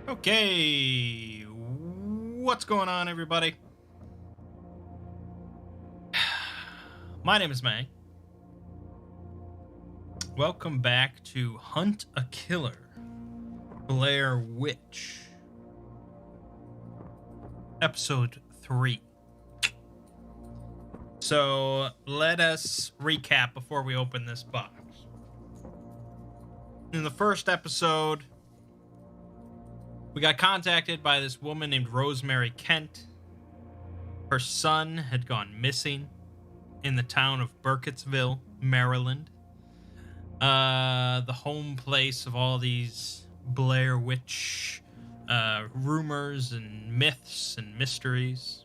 Okay, what's going on, everybody? My name is Mangg. Welcome back to Hunt a Killer, Blair Witch, Episode 3. So, let us recap before we open this box. In the first episode, we got contacted by this woman named Rosemary Kent. Her son had gone missing in the town of Burkittsville, Maryland. The home place of all these Blair Witch rumors and myths and mysteries.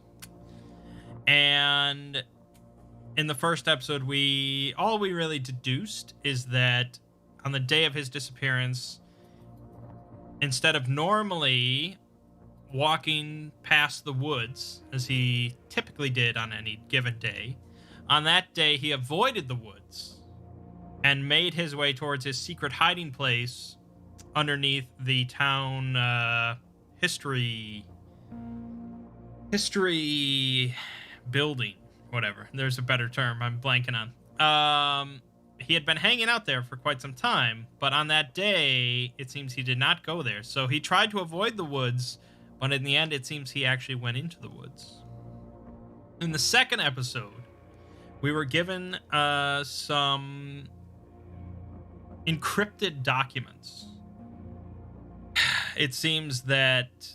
And in the first episode, all we really deduced is that on the day of his disappearance, instead of normally walking past the woods, as he typically did on any given day, on that day he avoided the woods and made his way towards his secret hiding place underneath the town history building, whatever. There's a better term I'm blanking on. He had been hanging out there for quite some time, but on that day, it seems he did not go there. So he tried to avoid the woods, but in the end, it seems he actually went into the woods. In the second episode, we were given some encrypted documents. It seems that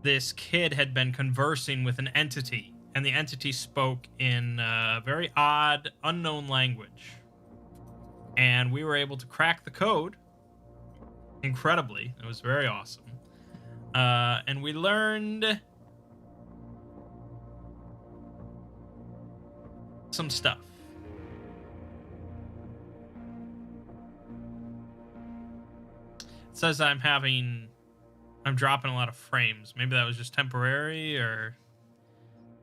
this kid had been conversing with an entity, and the entity spoke in a very odd, unknown language. And we were able to crack the code. Incredibly. It was very awesome. And we learned some stuff. It says I'm dropping a lot of frames. Maybe that was just temporary, or...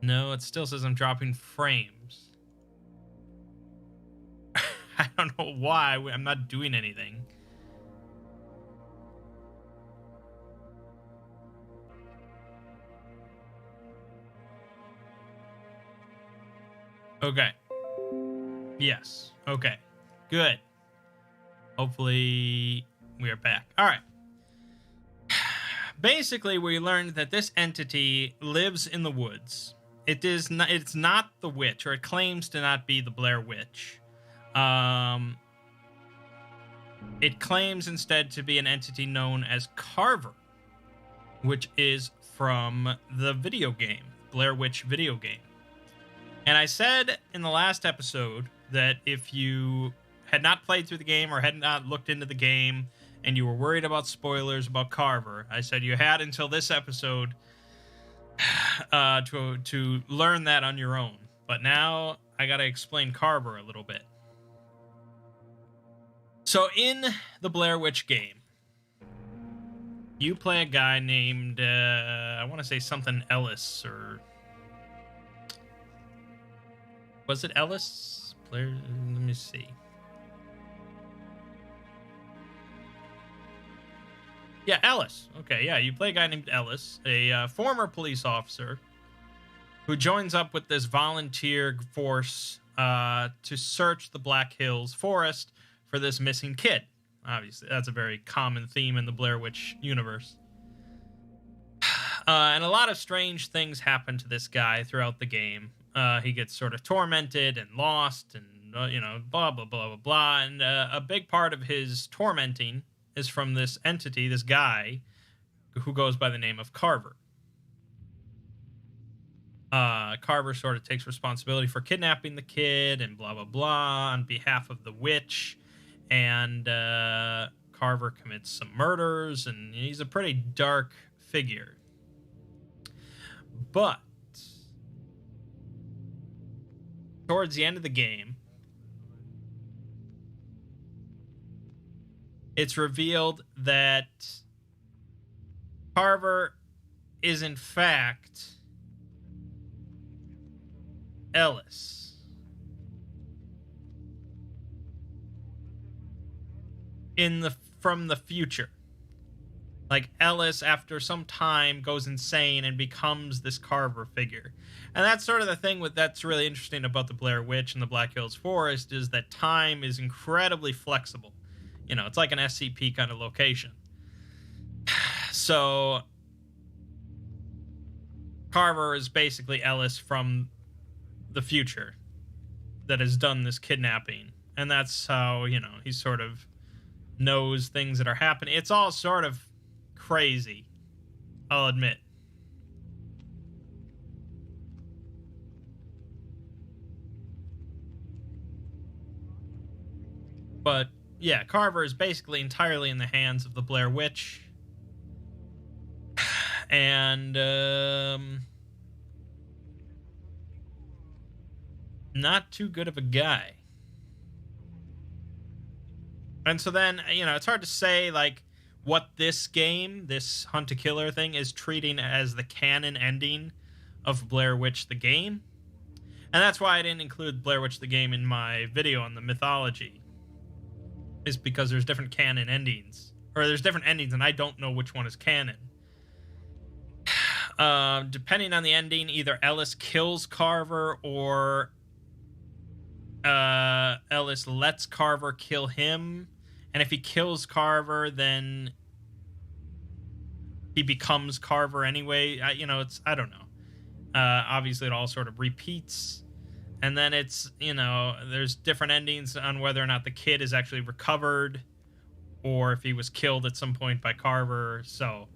No, it still says I'm dropping frames. I don't know why. I'm not doing anything. Okay. Yes. Okay. Good. Hopefully we are back. All right. Basically, we learned that this entity lives in the woods. It's not the witch, or it claims to not be the Blair Witch. It claims instead to be an entity known as Carver, which is from the video game, Blair Witch video game. And I said in the last episode that if you had not played through the game or had not looked into the game and you were worried about spoilers about Carver, I said you had until this episode to learn that on your own. But now I gotta explain Carver a little bit. So in the Blair Witch game, you play a guy named, I want to say something Ellis, or... Was it Ellis? Blair, let me see. Yeah, Ellis. Okay, yeah, you play a guy named Ellis, a former police officer who joins up with this volunteer force to search the Black Hills forest for this missing kid. Obviously, that's a very common theme in the Blair Witch universe. And a lot of strange things happen to this guy throughout the game. He gets sort of tormented and lost and, blah, blah, blah, blah, blah. And a big part of his tormenting is from this entity, this guy, who goes by the name of Carver. Carver sort of takes responsibility for kidnapping the kid and blah, blah, blah on behalf of the witch. And Carver commits some murders, and he's a pretty dark figure. But towards the end of the game, it's revealed that Carver is in fact Ellis. From the future. Like, Ellis, after some time, goes insane and becomes this Carver figure. And that's sort of the thing that's really interesting about the Blair Witch and the Black Hills Forest, is that time is incredibly flexible. You know, it's like an SCP kind of location. So Carver is basically Ellis from the future that has done this kidnapping. And that's how, you know, he sort of knows things that are happening. It's all sort of crazy, I'll admit. But yeah, Carver is basically entirely in the hands of the Blair Witch. And not too good of a guy. And so then, you know, it's hard to say, like, what this game, this Hunt a Killer thing, is treating as the canon ending of Blair Witch the game. And that's why I didn't include Blair Witch the game in my video on the mythology. Is because there's different canon endings. Or there's different endings, and I don't know which one is canon. Depending on the ending, either Ellis kills Carver, or Ellis lets Carver kill him. And if he kills Carver, then he becomes Carver anyway. You know, I don't know. Obviously, it all sort of repeats. And then it's, you know, there's different endings on whether or not the kid is actually recovered, or if he was killed at some point by Carver. So,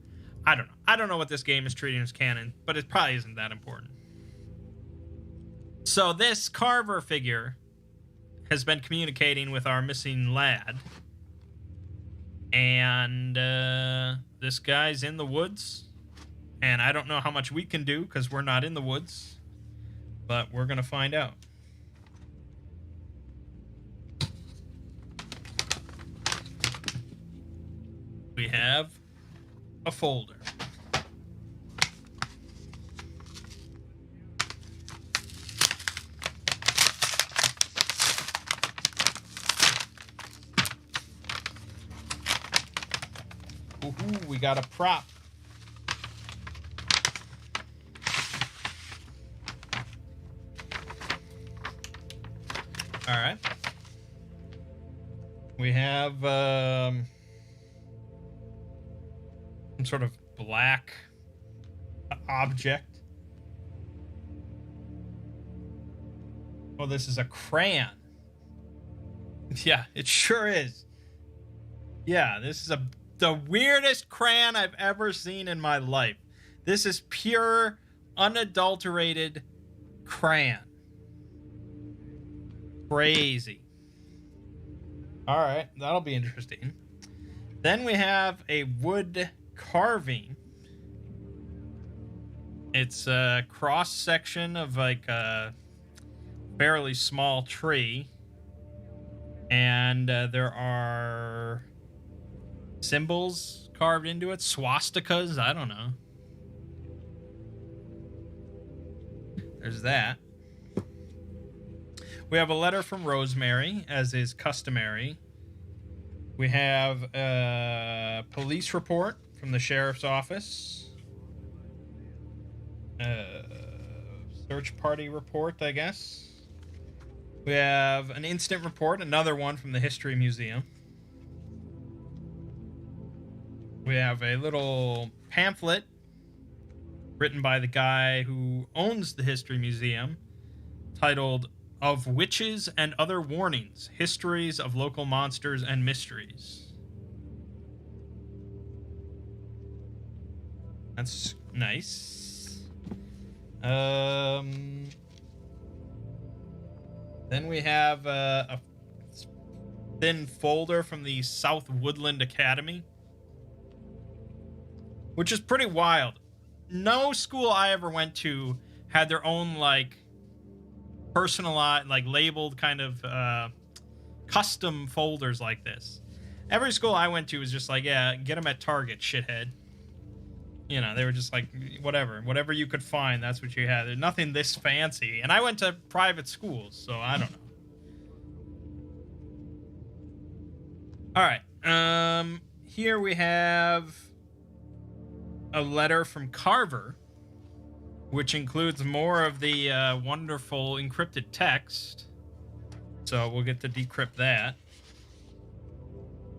I don't know. I don't know what this game is treating as canon, but it probably isn't that important. So this Carver figure has been communicating with our missing lad. And this guy's in the woods. And I don't know how much we can do because we're not in the woods. But we're going to find out. We have a folder. Ooh, we got a prop. All right. We have some sort of black object. Oh, this is a crayon. Yeah, it sure is. Yeah, this is the weirdest crayon I've ever seen in my life. This is pure, unadulterated crayon. Crazy. All right, that'll be interesting. Then we have a wood carving. It's a cross section of like a fairly small tree, and there are symbols carved into it, swastikas. I don't know. There's that. We have a letter from Rosemary, as is customary. We have a police report from the sheriff's office. Search party report, I guess. We have an incident report, another one from the History Museum. We have a little pamphlet written by the guy who owns the History Museum, titled "Of Witches and Other Warnings, Histories of Local Monsters and Mysteries." That's nice. Then we have a thin folder from the South Woodland Academy, which is pretty wild. No school I ever went to had their own, like, personalized, like, labeled kind of custom folders like this. Every school I went to was just like, yeah, get them at Target, shithead. You know, they were just like, whatever you could find, that's what you had. There's nothing this fancy. And I went to private schools, so I don't know. All right. Here we have a letter from Carver, which includes more of the wonderful encrypted text. So we'll get to decrypt that.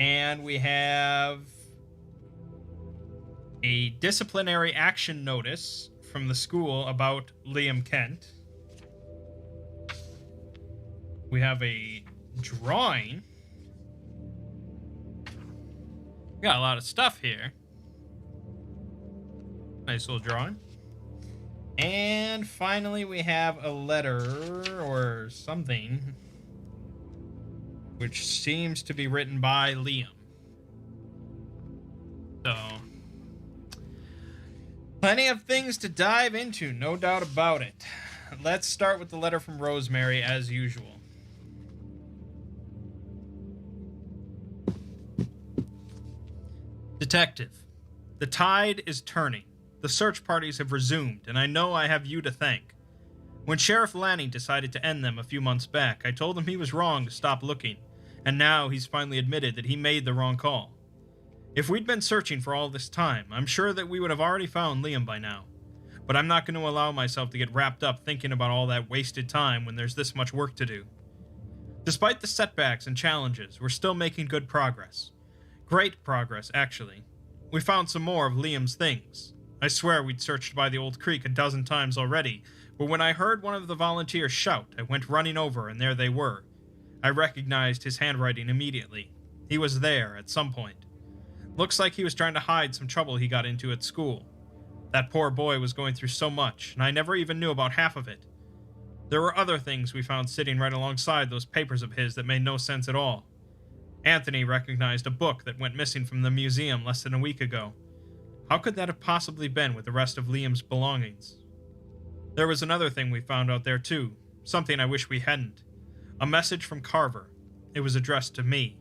And we have a disciplinary action notice from the school about Liam Kent. We have a drawing. We got a lot of stuff here. Nice little drawing. And finally, we have a letter or something, which seems to be written by Liam. So, plenty of things to dive into, no doubt about it. Let's start with the letter from Rosemary, as usual. Detective, the tide is turning. The search parties have resumed, and I know I have you to thank. When Sheriff Lanning decided to end them a few months back, I told him he was wrong to stop looking, and now he's finally admitted that he made the wrong call. If we'd been searching for all this time, I'm sure that we would have already found Liam by now. But I'm not going to allow myself to get wrapped up thinking about all that wasted time when there's this much work to do. Despite the setbacks and challenges, we're still making good progress. Great progress, actually. We found some more of Liam's things. I swear we'd searched by the old creek a dozen times already, but when I heard one of the volunteers shout, I went running over, and there they were. I recognized his handwriting immediately. He was there at some point. Looks like he was trying to hide some trouble he got into at school. That poor boy was going through so much, and I never even knew about half of it. There were other things we found sitting right alongside those papers of his that made no sense at all. Anthony recognized a book that went missing from the museum less than a week ago. How could that have possibly been with the rest of Liam's belongings? There was another thing we found out there too, something I wish we hadn't. A message from Carver. It was addressed to me.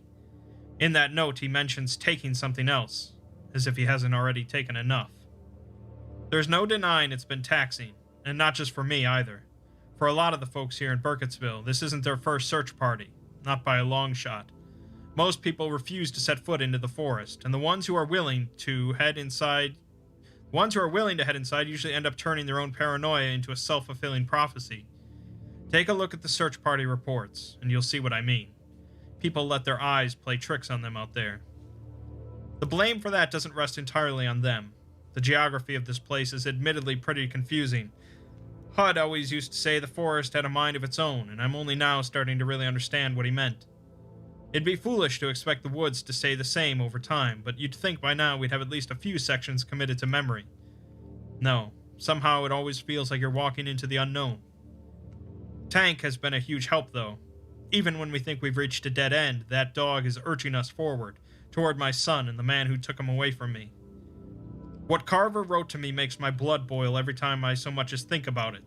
In that note, he mentions taking something else, as if he hasn't already taken enough. There's no denying it's been taxing, and not just for me either. For a lot of the folks here in Burkittsville, this isn't their first search party, not by a long shot. Most people refuse to set foot into the forest, and the ones who are willing to head inside usually end up turning their own paranoia into a self-fulfilling prophecy. Take a look at the search party reports, and you'll see what I mean. People let their eyes play tricks on them out there. The blame for that doesn't rest entirely on them. The geography of this place is admittedly pretty confusing. HUD always used to say the forest had a mind of its own, and I'm only now starting to really understand what he meant. It'd be foolish to expect the woods to stay the same over time, but you'd think by now we'd have at least a few sections committed to memory. No, somehow it always feels like you're walking into the unknown. Tank has been a huge help, though. Even when we think we've reached a dead end, that dog is urging us forward, toward my son and the man who took him away from me. What Carver wrote to me makes my blood boil every time I so much as think about it.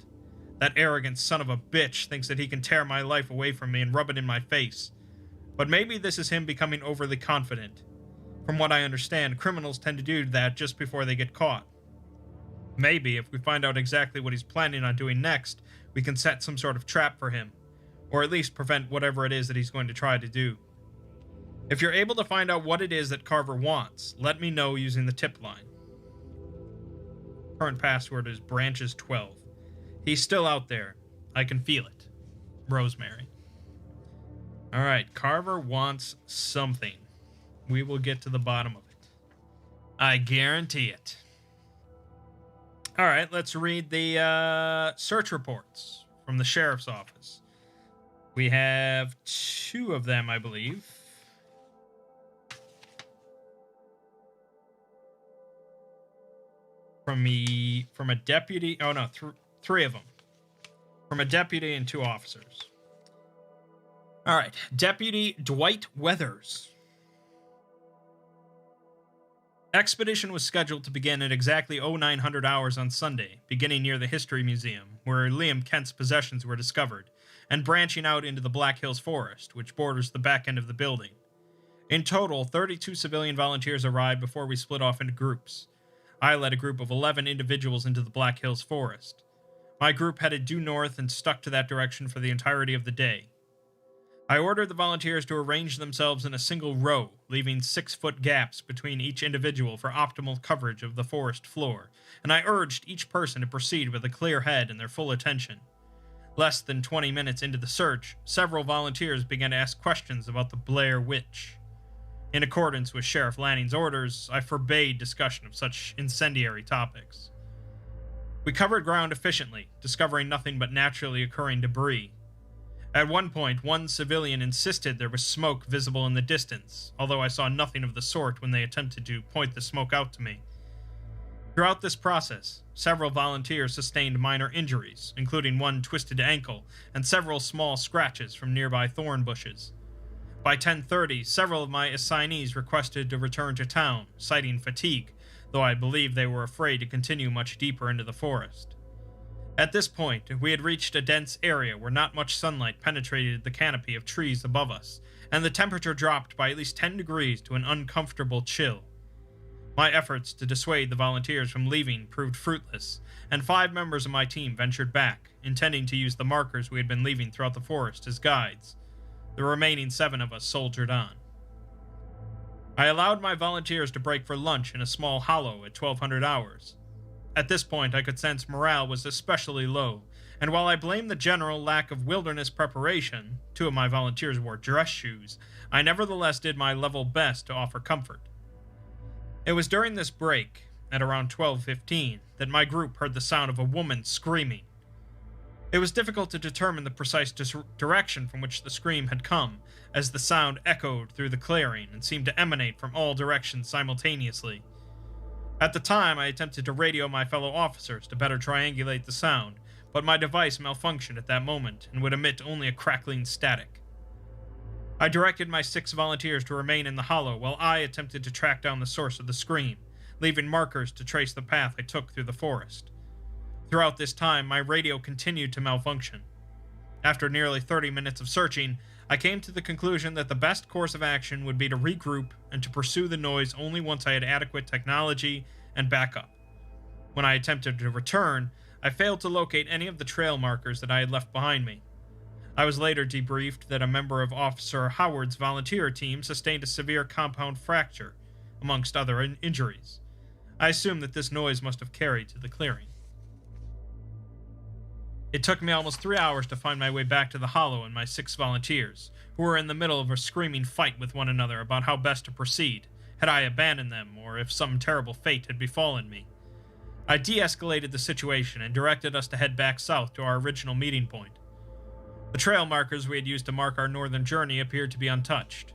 That arrogant son of a bitch thinks that he can tear my life away from me and rub it in my face. But maybe this is him becoming overly confident. From what I understand, criminals tend to do that just before they get caught. Maybe, if we find out exactly what he's planning on doing next, we can set some sort of trap for him, or at least prevent whatever it is that he's going to try to do. If you're able to find out what it is that Carver wants, let me know using the tip line. Current password is branches12. He's still out there. I can feel it. Rosemary. Alright, Carver wants something. We will get to the bottom of it. I guarantee it. Alright, let's read the search reports from the sheriff's office. We have 2 of them, I believe. From a deputy. Oh no, 3 of them. From a deputy and 2 officers. All right, Deputy Dwight Weathers. Expedition was scheduled to begin at exactly 0900 hours on Sunday, beginning near the History Museum, where Liam Kent's possessions were discovered, and branching out into the Black Hills Forest, which borders the back end of the building. In total, 32 civilian volunteers arrived before we split off into groups. I led a group of 11 individuals into the Black Hills Forest. My group headed due north and stuck to that direction for the entirety of the day. I ordered the volunteers to arrange themselves in a single row, leaving 6-foot gaps between each individual for optimal coverage of the forest floor, and I urged each person to proceed with a clear head and their full attention. Less than 20 minutes into the search, several volunteers began to ask questions about the Blair witch. In accordance with Sheriff Lanning's orders, I forbade discussion of such incendiary topics. We covered ground efficiently, discovering nothing but naturally occurring debris. At one point, one civilian insisted there was smoke visible in the distance, although I saw nothing of the sort when they attempted to point the smoke out to me. Throughout this process, several volunteers sustained minor injuries, including one twisted ankle and several small scratches from nearby thorn bushes. By 10:30, several of my assignees requested to return to town, citing fatigue, though I believe they were afraid to continue much deeper into the forest. At this point, we had reached a dense area where not much sunlight penetrated the canopy of trees above us, and the temperature dropped by at least 10 degrees to an uncomfortable chill. My efforts to dissuade the volunteers from leaving proved fruitless, and 5 members of my team ventured back, intending to use the markers we had been leaving throughout the forest as guides. The remaining 7 of us soldiered on. I allowed my volunteers to break for lunch in a small hollow at 1200 hours. At this point, I could sense morale was especially low, and while I blamed the general lack of wilderness preparation, 2 of my volunteers wore dress shoes, I nevertheless did my level best to offer comfort. It was during this break, at around 12:15, that my group heard the sound of a woman screaming. It was difficult to determine the precise direction from which the scream had come, as the sound echoed through the clearing and seemed to emanate from all directions simultaneously. At the time, I attempted to radio my fellow officers to better triangulate the sound, but my device malfunctioned at that moment and would emit only a crackling static. I directed my 6 volunteers to remain in the hollow while I attempted to track down the source of the scream, leaving markers to trace the path I took through the forest. Throughout this time, my radio continued to malfunction. After nearly 30 minutes of searching, I came to the conclusion that the best course of action would be to regroup and to pursue the noise only once I had adequate technology and backup. When I attempted to return, I failed to locate any of the trail markers that I had left behind me. I was later debriefed that a member of Officer Howard's volunteer team sustained a severe compound fracture, amongst other injuries. I assume that this noise must have carried to the clearing. It took me almost 3 hours to find my way back to the hollow and my 6 volunteers, who were in the middle of a screaming fight with one another about how best to proceed, had I abandoned them, or if some terrible fate had befallen me. I de-escalated the situation and directed us to head back south to our original meeting point. The trail markers we had used to mark our northern journey appeared to be untouched.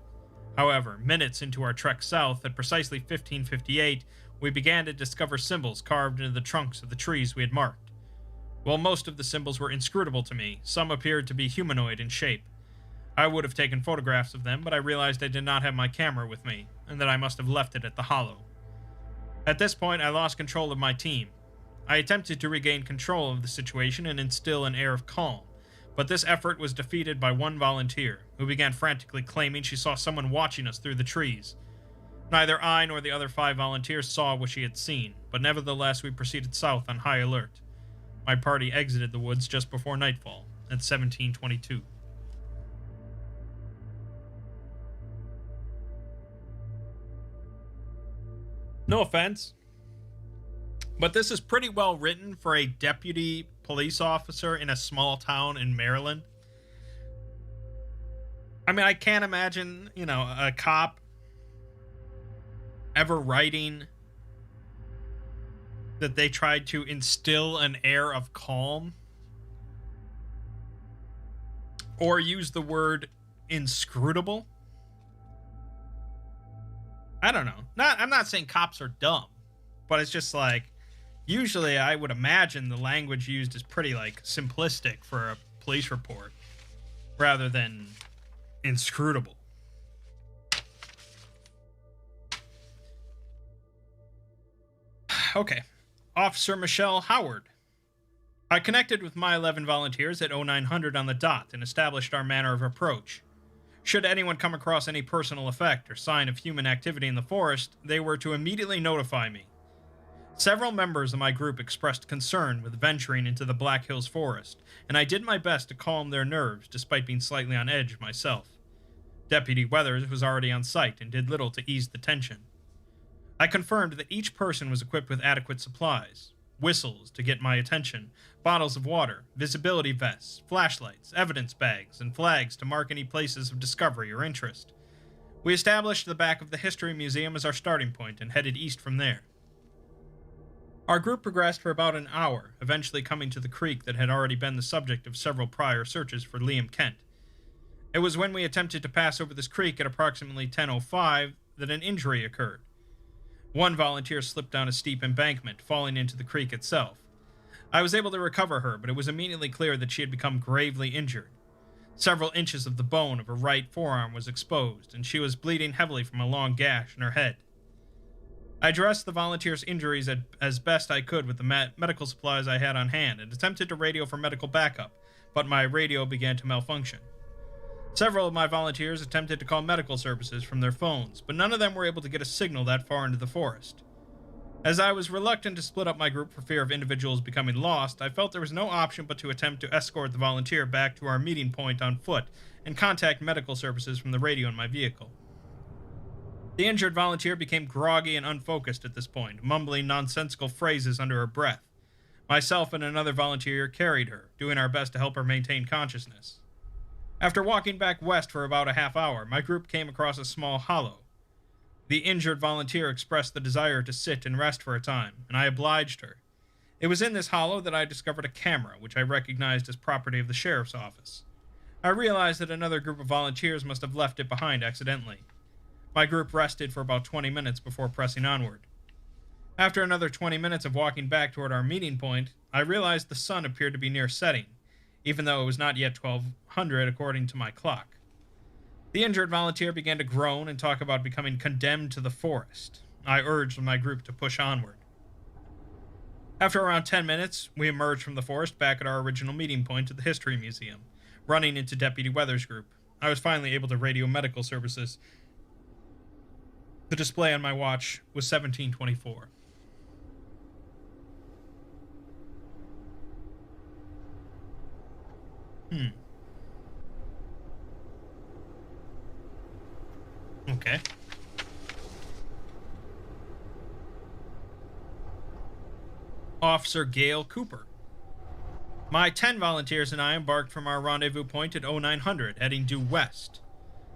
However, minutes into our trek south, at precisely 1558, we began to discover symbols carved into the trunks of the trees we had marked. While most of the symbols were inscrutable to me, some appeared to be humanoid in shape. I would have taken photographs of them, but I realized I did not have my camera with me, and that I must have left it at the hollow. At this point, I lost control of my team. I attempted to regain control of the situation and instill an air of calm, but this effort was defeated by one volunteer, who began frantically claiming she saw someone watching us through the trees. Neither I nor the other 5 volunteers saw what she had seen, but nevertheless we proceeded south on high alert. My party exited the woods just before nightfall, at 17:22. No offense, but this is pretty well written for a deputy police officer in a small town in Maryland. I mean, I can't imagine, a cop ever writing that they tried to instill an air of calm or use the word inscrutable. I don't know. I'm not saying cops are dumb, but it's just like, usually I would imagine the language used is pretty simplistic for a police report rather than inscrutable. Okay. Officer Michelle Howard. I connected with my 11 volunteers at 0900 on the dot and established our manner of approach. Should anyone come across any personal effect or sign of human activity in the forest, they were to immediately notify me. Several members of my group expressed concern with venturing into the Black Hills forest, and I did my best to calm their nerves despite being slightly on edge myself. Deputy Weathers was already on site and did little to ease the tension. I confirmed that each person was equipped with adequate supplies: whistles to get my attention, bottles of water, visibility vests, flashlights, evidence bags, and flags to mark any places of discovery or interest. We established the back of the History Museum as our starting point and headed east from there. Our group progressed for about an hour, eventually coming to the creek that had already been the subject of several prior searches for Liam Kent. It was when we attempted to pass over this creek at approximately 10:05 that an injury occurred. One volunteer slipped down a steep embankment, falling into the creek itself. I was able to recover her, but it was immediately clear that she had become gravely injured. Several inches of the bone of her right forearm was exposed, and she was bleeding heavily from a long gash in her head. I dressed the volunteer's injuries as best I could with the medical supplies I had on hand and attempted to radio for medical backup, but my radio began to malfunction. Several of my volunteers attempted to call medical services from their phones, but none of them were able to get a signal that far into the forest. As I was reluctant to split up my group for fear of individuals becoming lost, I felt there was no option but to attempt to escort the volunteer back to our meeting point on foot and contact medical services from the radio in my vehicle. The injured volunteer became groggy and unfocused at this point, mumbling nonsensical phrases under her breath. Myself and another volunteer carried her, doing our best to help her maintain consciousness. After walking back west for about a half hour, my group came across a small hollow. The injured volunteer expressed the desire to sit and rest for a time, and I obliged her. It was in this hollow that I discovered a camera, which I recognized as property of the sheriff's office. I realized that another group of volunteers must have left it behind accidentally. My group rested for about 20 minutes before pressing onward. After another 20 minutes of walking back toward our meeting point, I realized the sun appeared to be near setting, even though it was not yet 1200 according to my clock. The injured volunteer began to groan and talk about becoming condemned to the forest. I urged my group to push onward. After around 10 minutes, we emerged from the forest back at our original meeting point at the History Museum, running into Deputy Weathers' group. I was finally able to radio medical services. The display on my watch was 17:24. Okay. Officer Gail Cooper. My 10 volunteers and I embarked from our rendezvous point at 0900, heading due west.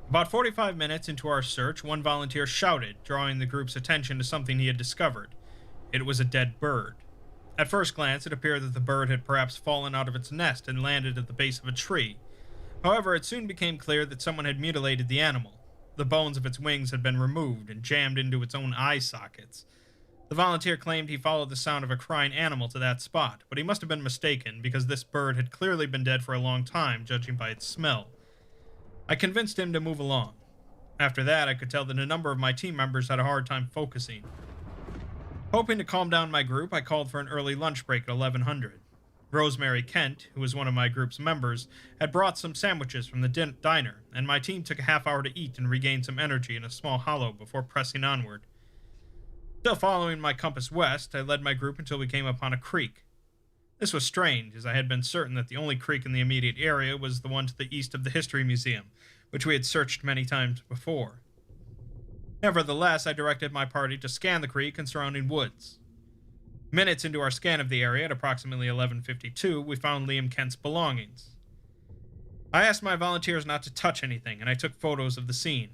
About 45 minutes into our search, one volunteer shouted, drawing the group's attention to something he had discovered. It was a dead bird. At first glance, it appeared that the bird had perhaps fallen out of its nest and landed at the base of a tree. However, it soon became clear that someone had mutilated the animal. The bones of its wings had been removed and jammed into its own eye sockets. The volunteer claimed he followed the sound of a crying animal to that spot, but he must have been mistaken because this bird had clearly been dead for a long time, judging by its smell. I convinced him to move along. After that, I could tell that a number of my team members had a hard time focusing. Hoping to calm down my group, I called for an early lunch break at 1100. Rosemary Kent, who was one of my group's members, had brought some sandwiches from the diner, and my team took a half hour to eat and regain some energy in a small hollow before pressing onward. Still following my compass west, I led my group until we came upon a creek. This was strange, as I had been certain that the only creek in the immediate area was the one to the east of the History Museum, which we had searched many times before. Nevertheless, I directed my party to scan the creek and surrounding woods. Minutes into our scan of the area, at approximately 11:52, we found Liam Kent's belongings. I asked my volunteers not to touch anything, and I took photos of the scene.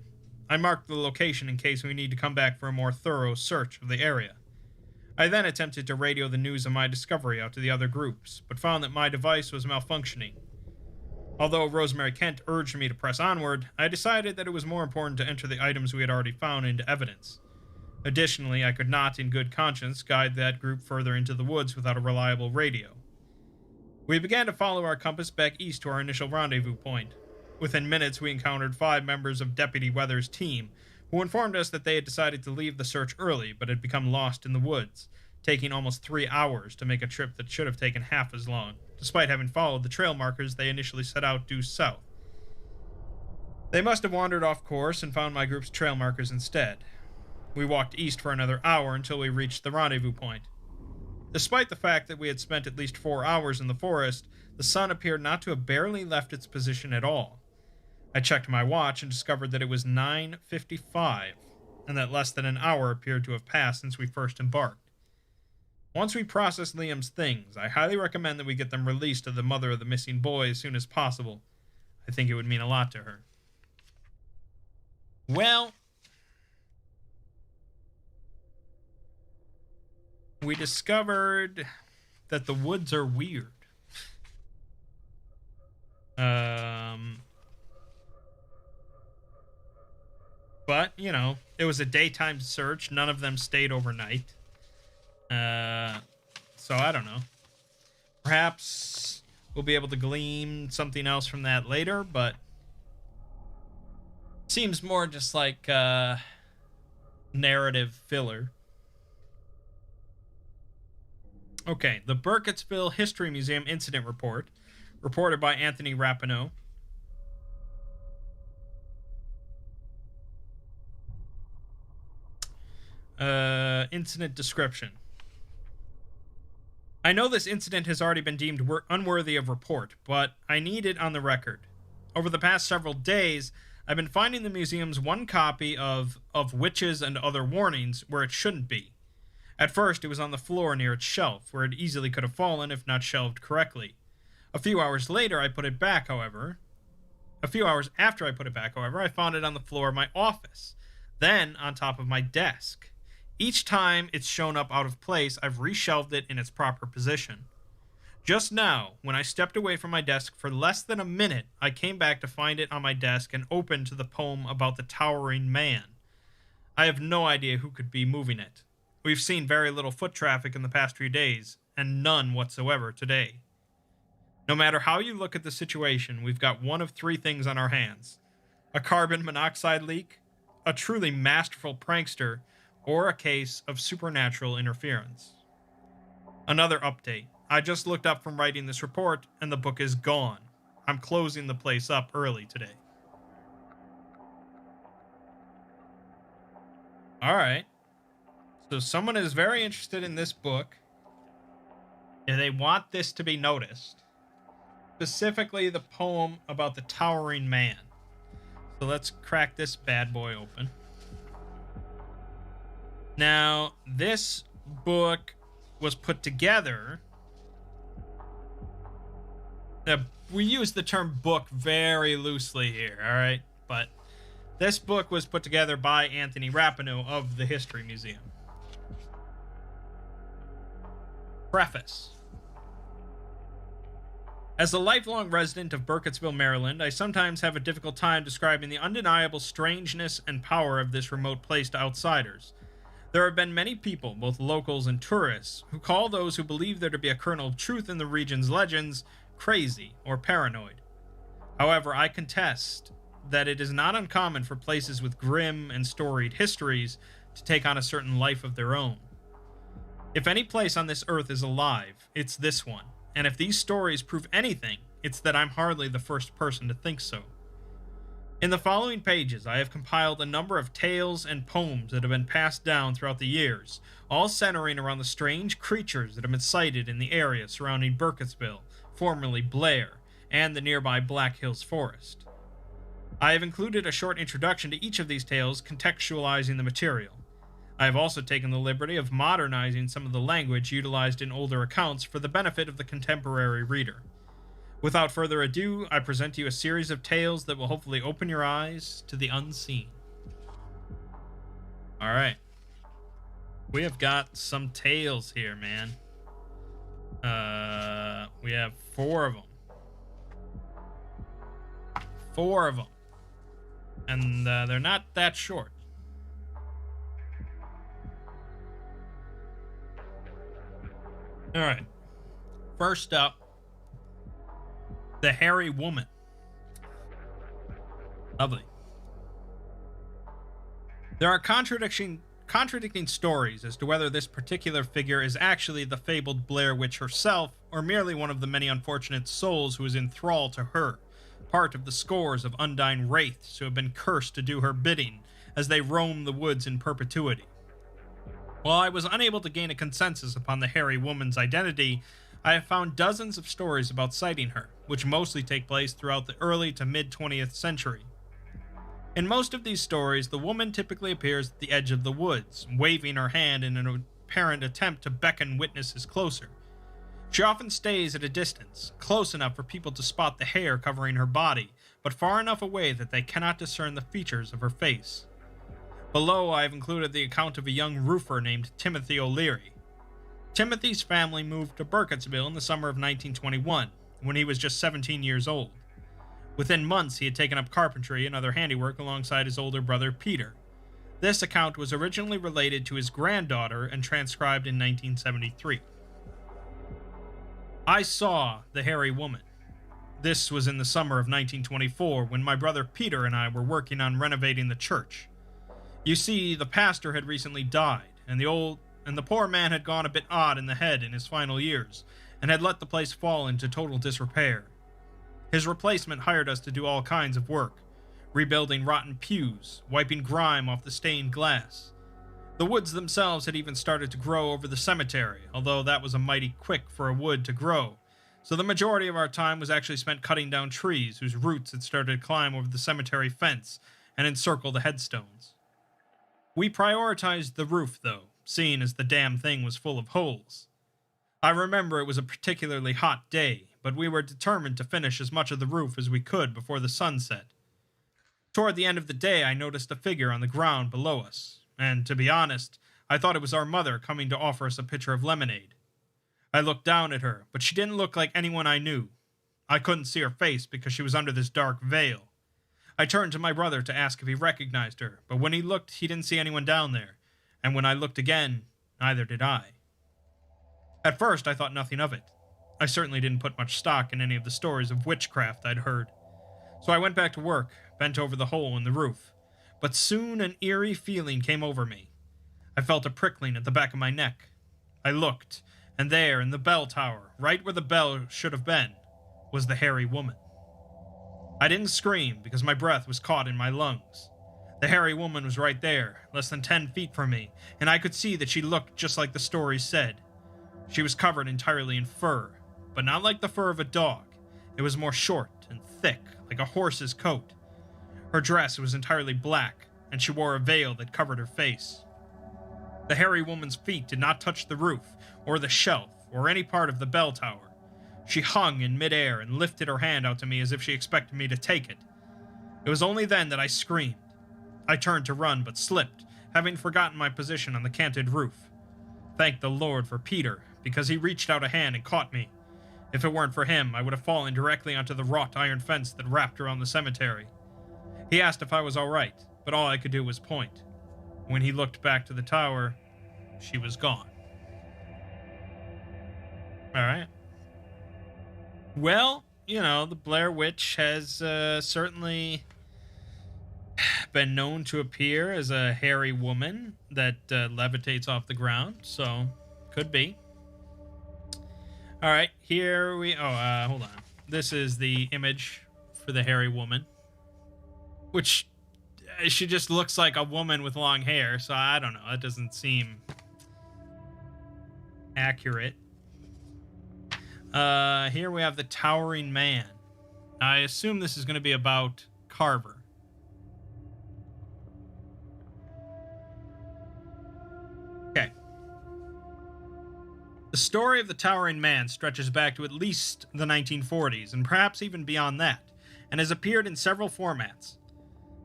I marked the location in case we need to come back for a more thorough search of the area. I then attempted to radio the news of my discovery out to the other groups, but found that my device was malfunctioning. Although Rosemary Kent urged me to press onward, I decided that it was more important to enter the items we had already found into evidence. Additionally, I could not, in good conscience, guide that group further into the woods without a reliable radio. We began to follow our compass back east to our initial rendezvous point. Within minutes, we encountered 5 members of Deputy Weathers' team, who informed us that they had decided to leave the search early, but had become lost in the woods, taking almost 3 hours to make a trip that should have taken half as long, despite having followed the trail markers they initially set out due south. They must have wandered off course and found my group's trail markers instead. We walked east for another hour until we reached the rendezvous point. Despite the fact that we had spent at least 4 hours in the forest, the sun appeared not to have barely left its position at all. I checked my watch and discovered that it was 9:55, and that less than an hour appeared to have passed since we first embarked. Once we process Liam's things, I highly recommend that we get them released to the mother of the missing boy as soon as possible. I think it would mean a lot to her. Well, we discovered that the woods are weird. But, you know, it was a daytime search. None of them stayed overnight. So I don't know. Perhaps we'll be able to glean something else from that later, but seems more just like narrative filler. Okay, the Burkittsville History Museum Incident Report, reported by Anthony Rapinoe. Incident description. I know this incident has already been deemed unworthy of report, but I need it on the record. Over the past several days, I've been finding the museum's one copy of Witches and Other Warnings where it shouldn't be. At first, it was on the floor near its shelf, where it easily could have fallen if not shelved correctly. A few hours after I put it back, however, I found it on the floor of my office, then on top of my desk. Each time it's shown up out of place, I've reshelved it in its proper position. Just now, when I stepped away from my desk for less than a minute, I came back to find it on my desk and opened to the poem about the towering man. I have no idea who could be moving it. We've seen very little foot traffic in the past few days, and none whatsoever today. No matter how you look at the situation, we've got one of three things on our hands: a carbon monoxide leak, a truly masterful prankster, or a case of supernatural interference. Another update. I just looked up from writing this report, and the book is gone. I'm closing the place up early today. Alright. So someone is very interested in this book, and they want this to be noticed. Specifically the poem about the towering man. So let's crack this bad boy open. Now, this book was put together. We use the term book very loosely here, alright? But this book was put together by Anthony Rapinoe of the History Museum. Preface. As a lifelong resident of Burkittsville, Maryland, I sometimes have a difficult time describing the undeniable strangeness and power of this remote place to outsiders. There have been many people, both locals and tourists, who call those who believe there to be a kernel of truth in the region's legends crazy or paranoid. However, I contest that it is not uncommon for places with grim and storied histories to take on a certain life of their own. If any place on this earth is alive, it's this one, and if these stories prove anything, it's that I'm hardly the first person to think so. In the following pages, I have compiled a number of tales and poems that have been passed down throughout the years, all centering around the strange creatures that have been sighted in the area surrounding Burkittsville, formerly Blair, and the nearby Black Hills Forest. I have included a short introduction to each of these tales, contextualizing the material. I have also taken the liberty of modernizing some of the language utilized in older accounts for the benefit of the contemporary reader. Without further ado, I present to you a series of tales that will hopefully open your eyes to the unseen. Alright. We have got some tales here, man. We have 4 of them. 4 of them. And they're not that short. Alright. First up, the Hairy Woman. Lovely. There are contradicting stories as to whether this particular figure is actually the fabled Blair Witch herself, or merely one of the many unfortunate souls who is in thrall to her, part of the scores of undying wraiths who have been cursed to do her bidding as they roam the woods in perpetuity. While I was unable to gain a consensus upon the hairy woman's identity, I have found dozens of stories about sighting her, which mostly take place throughout the early to mid 20th century. In most of these stories, the woman typically appears at the edge of the woods, waving her hand in an apparent attempt to beckon witnesses closer. She often stays at a distance, close enough for people to spot the hair covering her body, but far enough away that they cannot discern the features of her face. Below, I have included the account of a young roofer named Timothy O'Leary. Timothy's family moved to Burkittsville in the summer of 1921, when he was just 17 years old. Within months, he had taken up carpentry and other handiwork alongside his older brother Peter. This account was originally related to his granddaughter and transcribed in 1973. I saw the hairy woman. This was in the summer of 1924 when my brother Peter and I were working on renovating the church. You see, the pastor had recently died, and the poor man had gone a bit odd in the head in his final years, and had let the place fall into total disrepair. His replacement hired us to do all kinds of work, rebuilding rotten pews, wiping grime off the stained glass. The woods themselves had even started to grow over the cemetery, although that was a mighty quick for a wood to grow, so the majority of our time was actually spent cutting down trees whose roots had started to climb over the cemetery fence and encircle the headstones. We prioritized the roof, though, seeing as the damn thing was full of holes. I remember it was a particularly hot day, but we were determined to finish as much of the roof as we could before the sun set. Toward the end of the day, I noticed a figure on the ground below us, and to be honest, I thought it was our mother coming to offer us a pitcher of lemonade. I looked down at her, but she didn't look like anyone I knew. I couldn't see her face because she was under this dark veil. I turned to my brother to ask if he recognized her, but when he looked, he didn't see anyone down there, and when I looked again, neither did I. At first, I thought nothing of it. I certainly didn't put much stock in any of the stories of witchcraft I'd heard. So I went back to work, bent over the hole in the roof. But soon an eerie feeling came over me. I felt a prickling at the back of my neck. I looked, and there, in the bell tower, right where the bell should have been, was the hairy woman. I didn't scream because my breath was caught in my lungs. The hairy woman was right there, less than 10 feet from me, and I could see that she looked just like the stories said. She was covered entirely in fur, but not like the fur of a dog. It was more short and thick, like a horse's coat. Her dress was entirely black, and she wore a veil that covered her face. The hairy woman's feet did not touch the roof, or the shelf, or any part of the bell tower. She hung in midair and lifted her hand out to me as if she expected me to take it. It was only then that I screamed. I turned to run, but slipped, having forgotten my position on the canted roof. Thank the Lord for Peter, because he reached out a hand and caught me. If it weren't for him, I would have fallen directly onto the wrought iron fence that wrapped around the cemetery. He asked if I was all right, but all I could do was point. When he looked back to the tower, she was gone. All right. Well, the Blair Witch has certainly been known to appear as a hairy woman that levitates off the ground, so could be. All right, here we... hold on. This is the image for the hairy woman, which she just looks like a woman with long hair, so I don't know. That doesn't seem accurate. Here we have the Towering Man. I assume this is going to be about Carver. Okay. The story of the Towering Man stretches back to at least the 1940s, and perhaps even beyond that, and has appeared in several formats.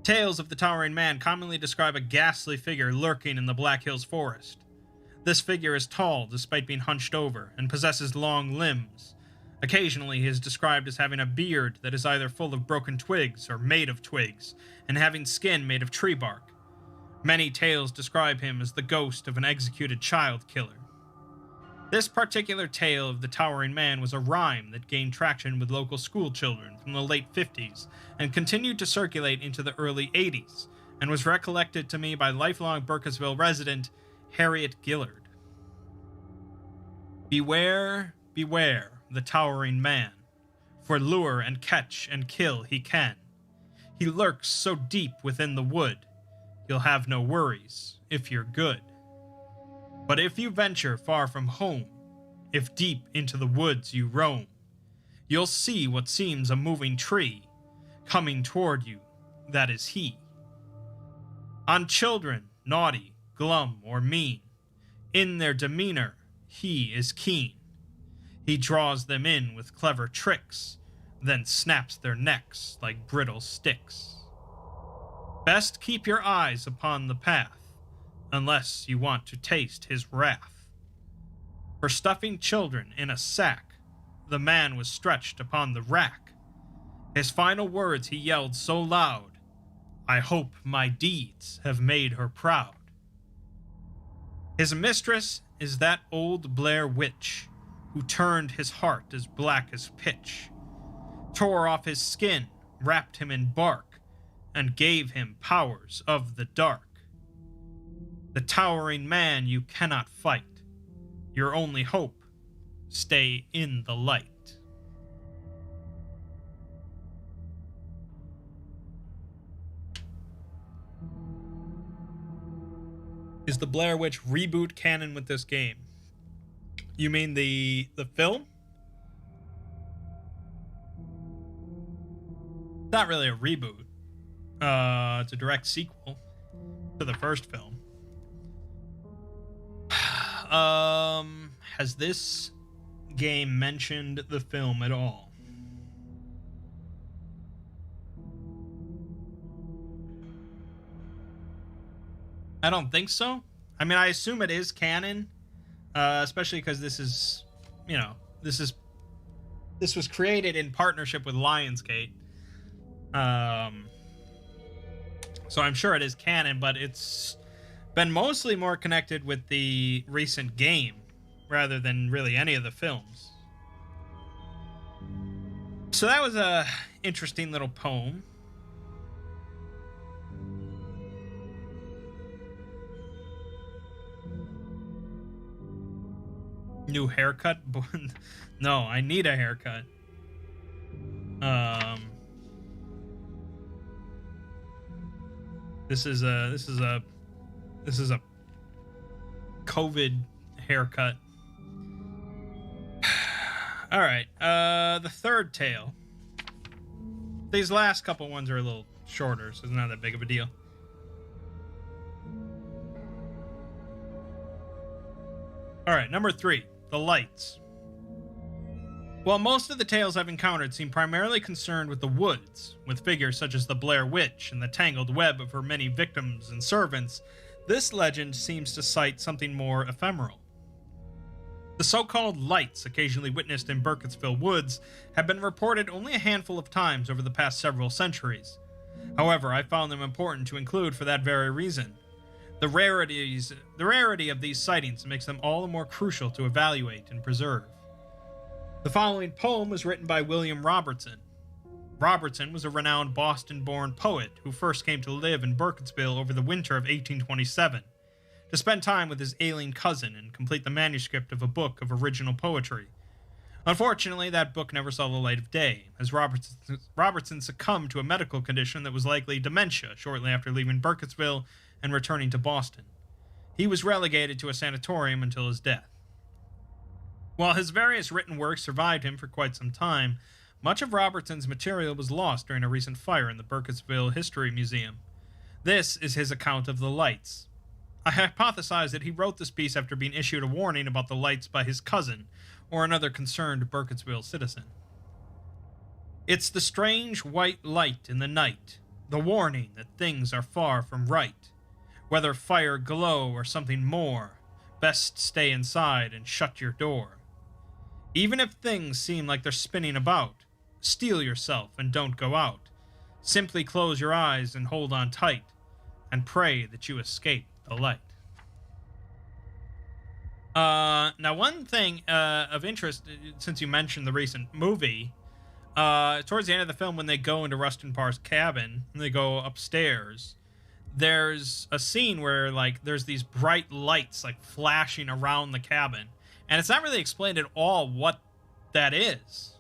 Tales of the Towering Man commonly describe a ghastly figure lurking in the Black Hills forest. This figure is tall despite being hunched over, and possesses long limbs. Occasionally he is described as having a beard that is either full of broken twigs or made of twigs, and having skin made of tree bark. Many tales describe him as the ghost of an executed child killer. This particular tale of the Towering Man was a rhyme that gained traction with local school children from the late 50s and continued to circulate into the early 80s, and was recollected to me by lifelong Burkittsville resident Harriet Gillard. Beware, beware the Towering Man, for lure and catch and kill he can. He lurks so deep within the wood, you'll have no worries if you're good. But if you venture far from home, if deep into the woods you roam, you'll see what seems a moving tree coming toward you, that is he. On children, naughty, glum, or mean, in their demeanor he is keen. He draws them in with clever tricks, then snaps their necks like brittle sticks. Best keep your eyes upon the path, unless you want to taste his wrath. For stuffing children in a sack, the man was stretched upon the rack. His final words he yelled so loud, I hope my deeds have made her proud. His mistress is that old Blair witch, who turned his heart as black as pitch, tore off his skin, wrapped him in bark, and gave him powers of the dark. The towering man you cannot fight. Your only hope, stay in the light. Is the Blair Witch reboot canon with this game? You mean the film? Not really a reboot. It's a direct sequel to the first film. Has this game mentioned the film at all? I don't think so. I mean, I assume it is canon, especially because this is, this was created in partnership with Lionsgate. So I'm sure it is canon, but it's been mostly more connected with the recent game rather than really any of the films. So that was a interesting little poem. New haircut? No, I need a haircut. This is a COVID haircut. All right. The third tale. These last couple ones are a little shorter, so it's not that big of a deal. All right, number 3, the lights. While most of the tales I've encountered seem primarily concerned with the woods, with figures such as the Blair Witch and the tangled web of her many victims and servants, this legend seems to cite something more ephemeral. The so-called lights occasionally witnessed in Burkittsville woods have been reported only a handful of times over the past several centuries. However, I found them important to include for that very reason. The rarity of these sightings makes them all the more crucial to evaluate and preserve. The following poem was written by William Robertson. Robertson was a renowned Boston-born poet who first came to live in Burkittsville over the winter of 1827, to spend time with his ailing cousin and complete the manuscript of a book of original poetry. Unfortunately, that book never saw the light of day, as Robertson succumbed to a medical condition that was likely dementia shortly after leaving Burkittsville and returning to Boston. He was relegated to a sanatorium until his death. While his various written works survived him for quite some time, much of Robertson's material was lost during a recent fire in the Burkittsville History Museum. This is his account of the lights. I hypothesize that he wrote this piece after being issued a warning about the lights by his cousin, or another concerned Burkittsville citizen. It's the strange white light in the night, the warning that things are far from right. Whether fire glow or something more, best stay inside and shut your door. Even if things seem like they're spinning about, steel yourself and don't go out. Simply close your eyes and hold on tight, and pray that you escape the light. Now, one thing of interest, since you mentioned the recent movie, towards the end of the film, when they go into Rustin Parr's cabin and they go upstairs, there's a scene where there's these bright lights flashing around the cabin, and it's not really explained at all what that is.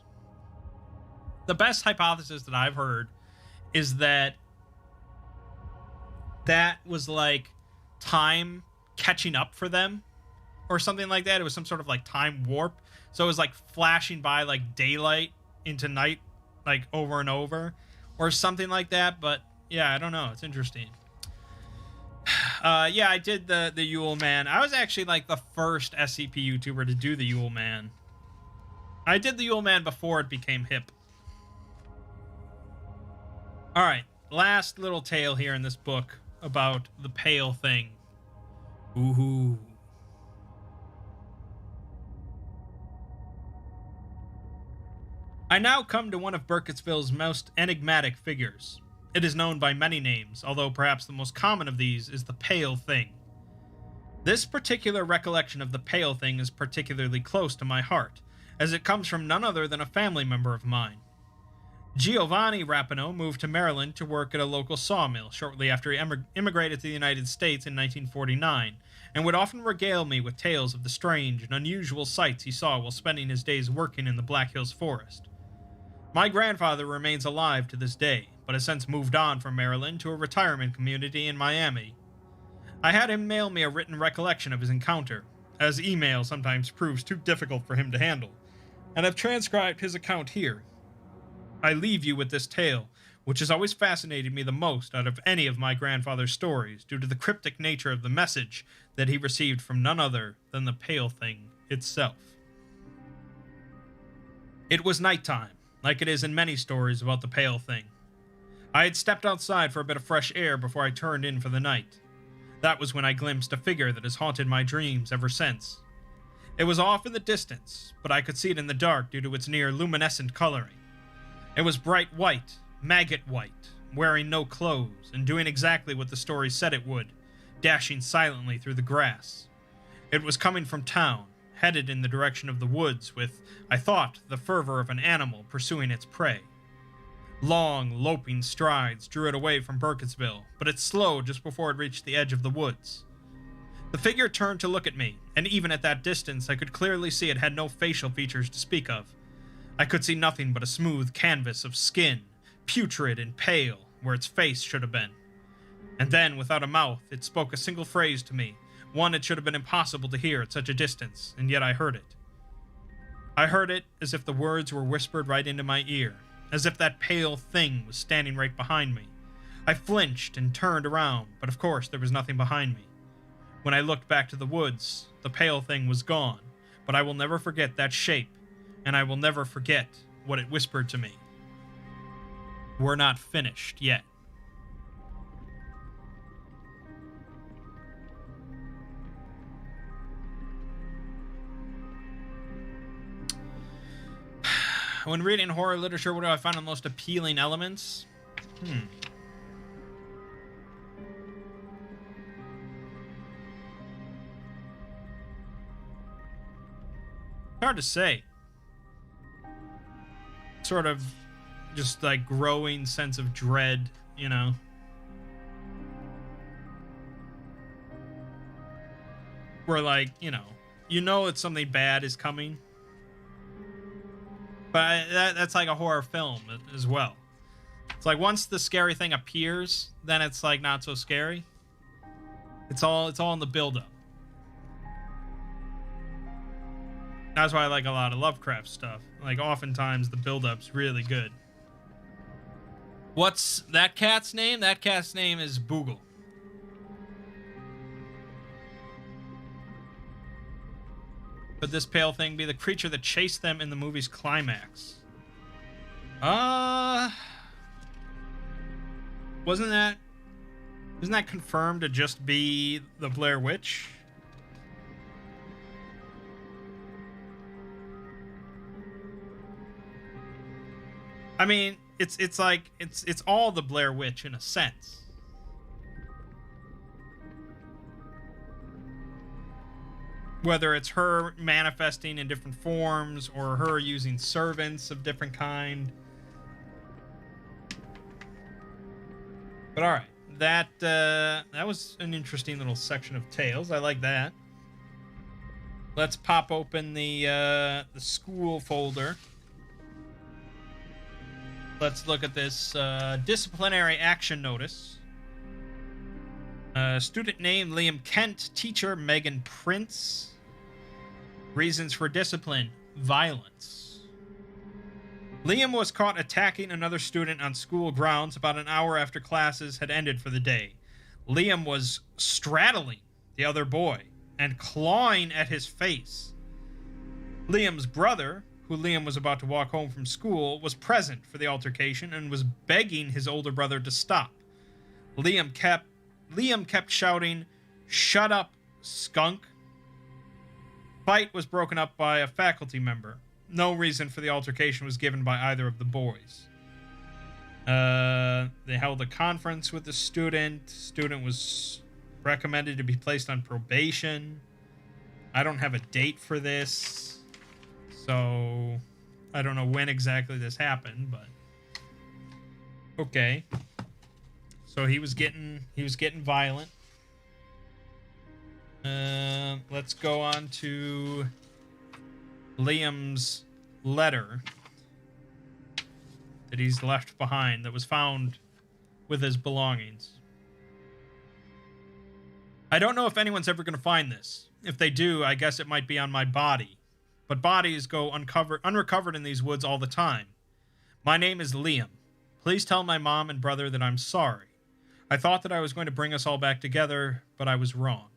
The best hypothesis that I've heard is that was time catching up for them, or something like that. It was some sort of like time warp. So it was like flashing by like daylight into night, like over and over, or something like that. But yeah, I don't know. It's interesting. Yeah, I did the Yule Man. I was actually like the first SCP YouTuber to do the Yule Man. I did the Yule Man before it became hip. All right, last little tale here in this book about the pale thing. Ooh. I now come to one of Burkittsville's most enigmatic figures. It is known by many names, although perhaps the most common of these is the Pale Thing. This particular recollection of the Pale Thing is particularly close to my heart, as it comes from none other than a family member of mine. Giovanni Rapinoe moved to Maryland to work at a local sawmill shortly after he immigrated to the United States in 1949, and would often regale me with tales of the strange and unusual sights he saw while spending his days working in the Black Hills Forest. My grandfather remains alive to this day, but has since moved on from Maryland to a retirement community in Miami. I had him mail me a written recollection of his encounter, as email sometimes proves too difficult for him to handle, and have transcribed his account here. I leave you with this tale, which has always fascinated me the most out of any of my grandfather's stories due to the cryptic nature of the message that he received from none other than the Pale Thing itself. It was nighttime, like it is in many stories about the Pale Thing. I had stepped outside for a bit of fresh air before I turned in for the night. That was when I glimpsed a figure that has haunted my dreams ever since. It was off in the distance, but I could see it in the dark due to its near luminescent coloring. It was bright white, maggot white, wearing no clothes, and doing exactly what the story said it would, dashing silently through the grass. It was coming from town, headed in the direction of the woods with, I thought, the fervor of an animal pursuing its prey. Long, loping strides drew it away from Burkittsville, but it slowed just before it reached the edge of the woods. The figure turned to look at me, and even at that distance I could clearly see it had no facial features to speak of. I could see nothing but a smooth canvas of skin, putrid and pale, where its face should have been. And then, without a mouth, it spoke a single phrase to me, one it should have been impossible to hear at such a distance, and yet I heard it. I heard it as if the words were whispered right into my ear, as if that pale thing was standing right behind me. I flinched and turned around, but of course there was nothing behind me. When I looked back to the woods, the pale thing was gone, but I will never forget that shape, and I will never forget what it whispered to me. We're not finished yet. When reading horror literature, what do I find the most appealing elements? Hard to say. Sort of just like growing sense of dread, you know. Where like, you know it's something bad is coming. But that's like a horror film as well. It's like once the scary thing appears, then it's like not so scary. It's all in the build-up. That's why I like a lot of Lovecraft stuff. Like oftentimes the build-up's really good. What's that cat's name? That cat's name is Boogle. Could this pale thing be the creature that chased them in the movie's climax? Isn't that confirmed to just be the Blair Witch? I mean, it's all the Blair Witch in a sense. Whether it's her manifesting in different forms or her using servants of different kind. But all right, that was an interesting little section of tales. I like that. Let's pop open the school folder. Let's look at this disciplinary action notice. Student name Liam Kent, teacher Megan Prince. Reasons for discipline: violence. Liam was caught attacking another student on school grounds about an hour after classes had ended for the day. Liam was straddling the other boy and clawing at his face. Liam's brother, who Liam was about to walk home from school, was present for the altercation and was begging his older brother to stop. Liam kept shouting, "Shut up, skunk." Fight was broken up by a faculty member. No reason for the altercation was given by either of the boys. They held a conference with the student. Student was recommended to be placed on probation. I don't have a date for this, so I don't know when exactly this happened, but okay. So he was getting violent. Let's go on to Liam's letter that he's left behind that was found with his belongings. I don't know if anyone's ever going to find this. If they do, I guess it might be on my body. But bodies go unrecovered in these woods all the time. My name is Liam. Please tell my mom and brother that I'm sorry. I thought that I was going to bring us all back together, but I was wrong.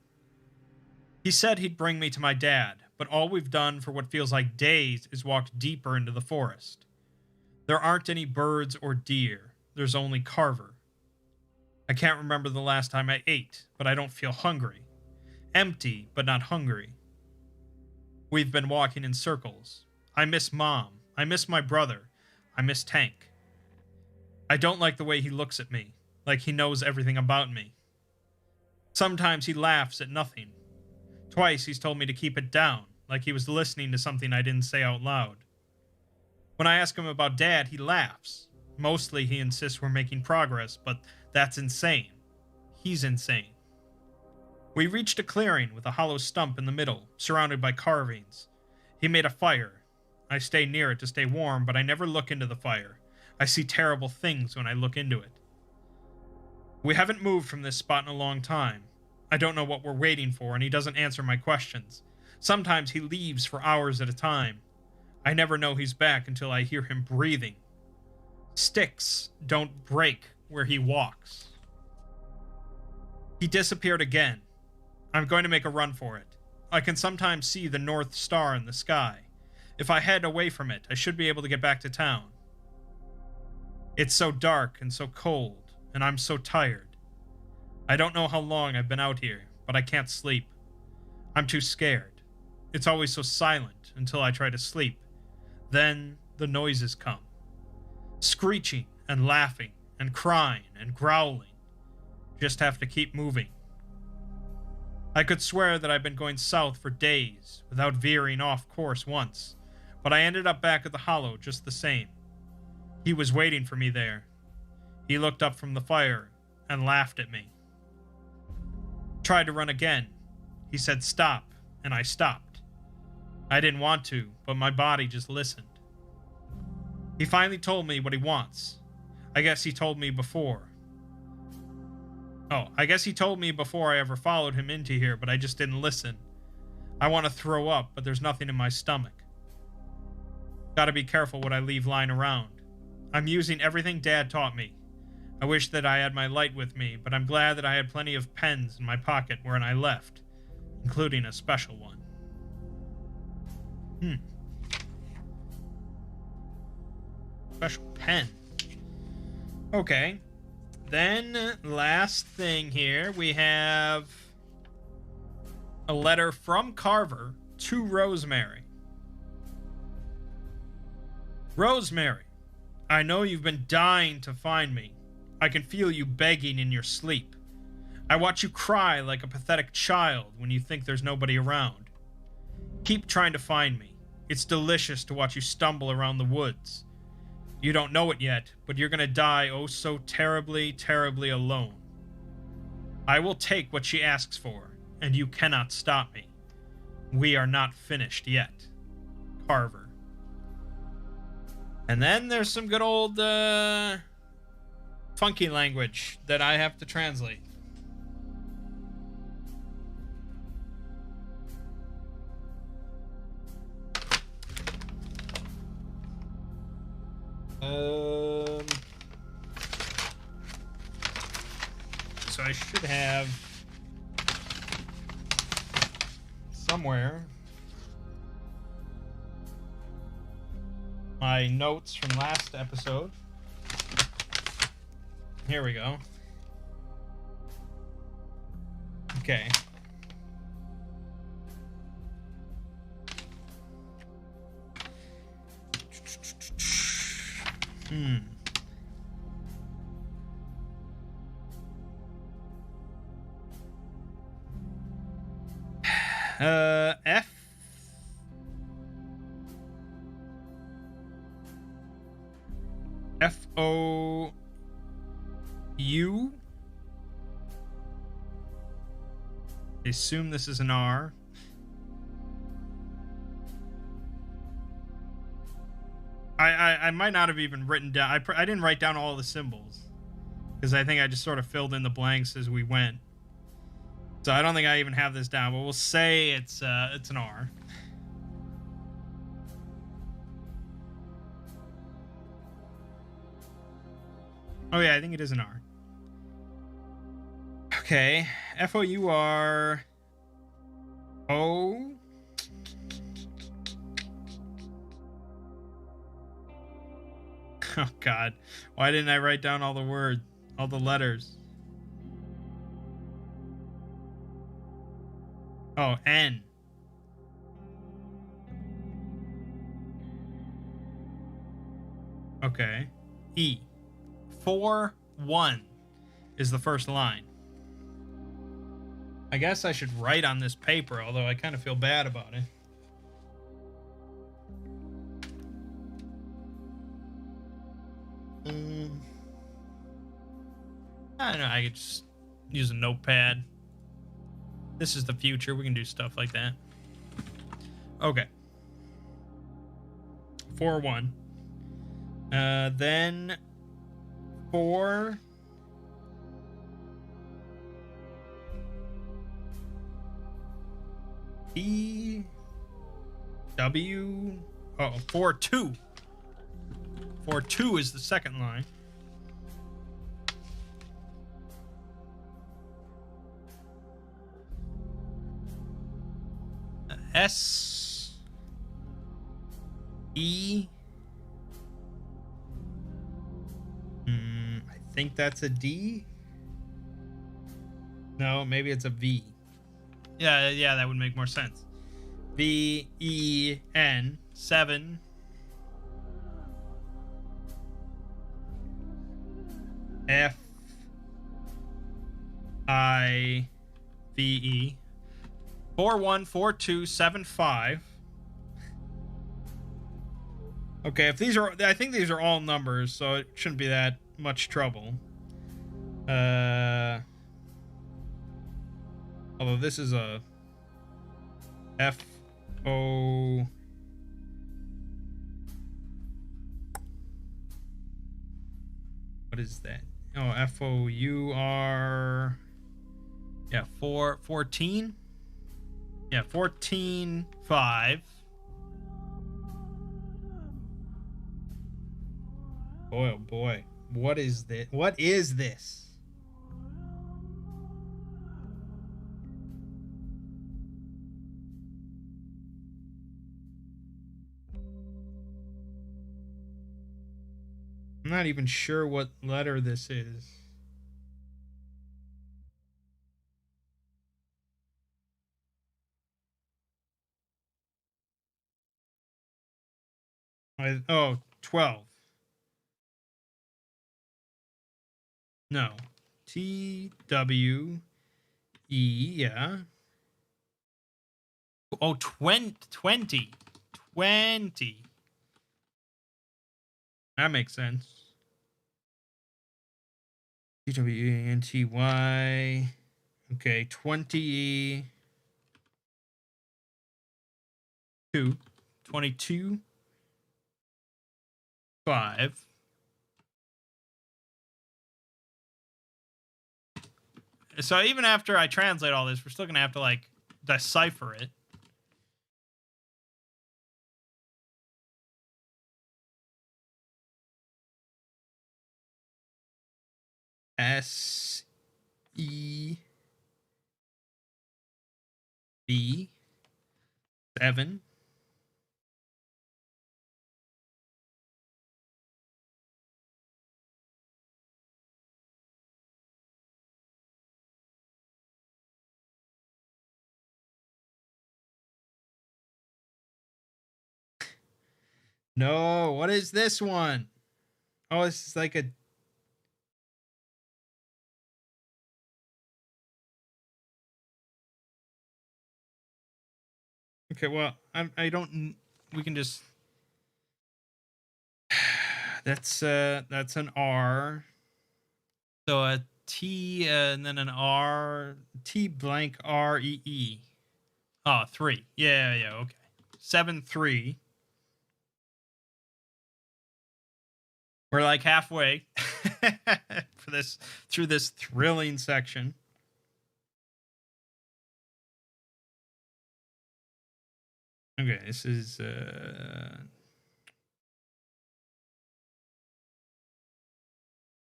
He said he'd bring me to my dad, but all we've done for what feels like days is walked deeper into the forest. There aren't any birds or deer. There's only Carver. I can't remember the last time I ate, but I don't feel hungry. Empty, but not hungry. We've been walking in circles. I miss Mom. I miss my brother. I miss Tank. I don't like the way he looks at me, like he knows everything about me. Sometimes he laughs at nothing. Twice he's told me to keep it down, like he was listening to something I didn't say out loud. When I ask him about Dad, he laughs. Mostly he insists we're making progress, but that's insane. He's insane. We reached a clearing with a hollow stump in the middle, surrounded by carvings. He made a fire. I stay near it to stay warm, but I never look into the fire. I see terrible things when I look into it. We haven't moved from this spot in a long time. I don't know what we're waiting for, and he doesn't answer my questions. Sometimes he leaves for hours at a time. I never know he's back until I hear him breathing. Sticks don't break where he walks. He disappeared again. I'm going to make a run for it. I can sometimes see the North Star in the sky. If I head away from it, I should be able to get back to town. It's so dark and so cold, and I'm so tired. I don't know how long I've been out here, but I can't sleep. I'm too scared. It's always so silent until I try to sleep. Then the noises come. Screeching and laughing and crying and growling. Just have to keep moving. I could swear that I've been going south for days without veering off course once, but I ended up back at the hollow just the same. He was waiting for me there. He looked up from the fire and laughed at me. Tried to run again. He said stop, and I stopped. I didn't want to, but my body just listened. He finally told me what he wants. I guess he told me before. I guess he told me before I ever followed him into here, but I just didn't listen. I want to throw up, but there's nothing in my stomach. Gotta be careful what I leave lying around. I'm using everything Dad taught me. I wish that I had my light with me, but I'm glad that I had plenty of pens in my pocket when I left, including a special one. Special pen. Okay. Then, last thing here, we have a letter from Carver to Rosemary. Rosemary, I know you've been dying to find me. I can feel you begging in your sleep. I watch you cry like a pathetic child when you think there's nobody around. Keep trying to find me. It's delicious to watch you stumble around the woods. You don't know it yet, but you're gonna die oh so terribly, terribly alone. I will take what she asks for, and you cannot stop me. We are not finished yet. Carver. And then there's some good old, funky language that I have to translate. So I should have somewhere my notes from last episode. Here we go. Okay. F. F-O-U. I assume this is an R. I might not have even written down. I didn't write down all the symbols because I think I just sort of filled in the blanks as we went. So I don't think I even have this down, but we'll say it's an R. Oh yeah, I think it is an R. Okay, F-O-U-R. O. Oh God, why didn't I write down all the words, all the letters? Oh, N. Okay. E. 4-1 is the first line. I guess I should write on this paper, although I kind of feel bad about it. I don't know, I could just use a notepad. This is the future. We can do stuff like that. Okay. 4-1. Then 4. T. W. Oh, 4-2. 4-2 is the second line. S. E. I think that's a D. No, maybe it's a V. Yeah, that would make more sense. V-E-N. 7. F-I-V-E. 4-1, 4-2, 7-5. Okay, if these are, I think these are all numbers, so it shouldn't be that much trouble. Although this is a F-O... What is that? Oh, F-O-U-R... Yeah, 14? Yeah, 14-5. Boy, oh boy. What is this? What is this? I'm not even sure what letter this is. Oh, 12. No. T-W-E, yeah. Oh, 20. 20. That makes sense. T-W-E-N-T-Y. Okay, 22. 22. 5. So even after I translate all this, we're still gonna have to like decipher it. S E B 7. No, what is this one? Oh, this is like a. Okay, well, I don't. We can just. That's an R. So a T and then an R. T blank R E E. Oh, 3. Yeah, okay. 7-3. We're like halfway for this through this thrilling section. Okay, this is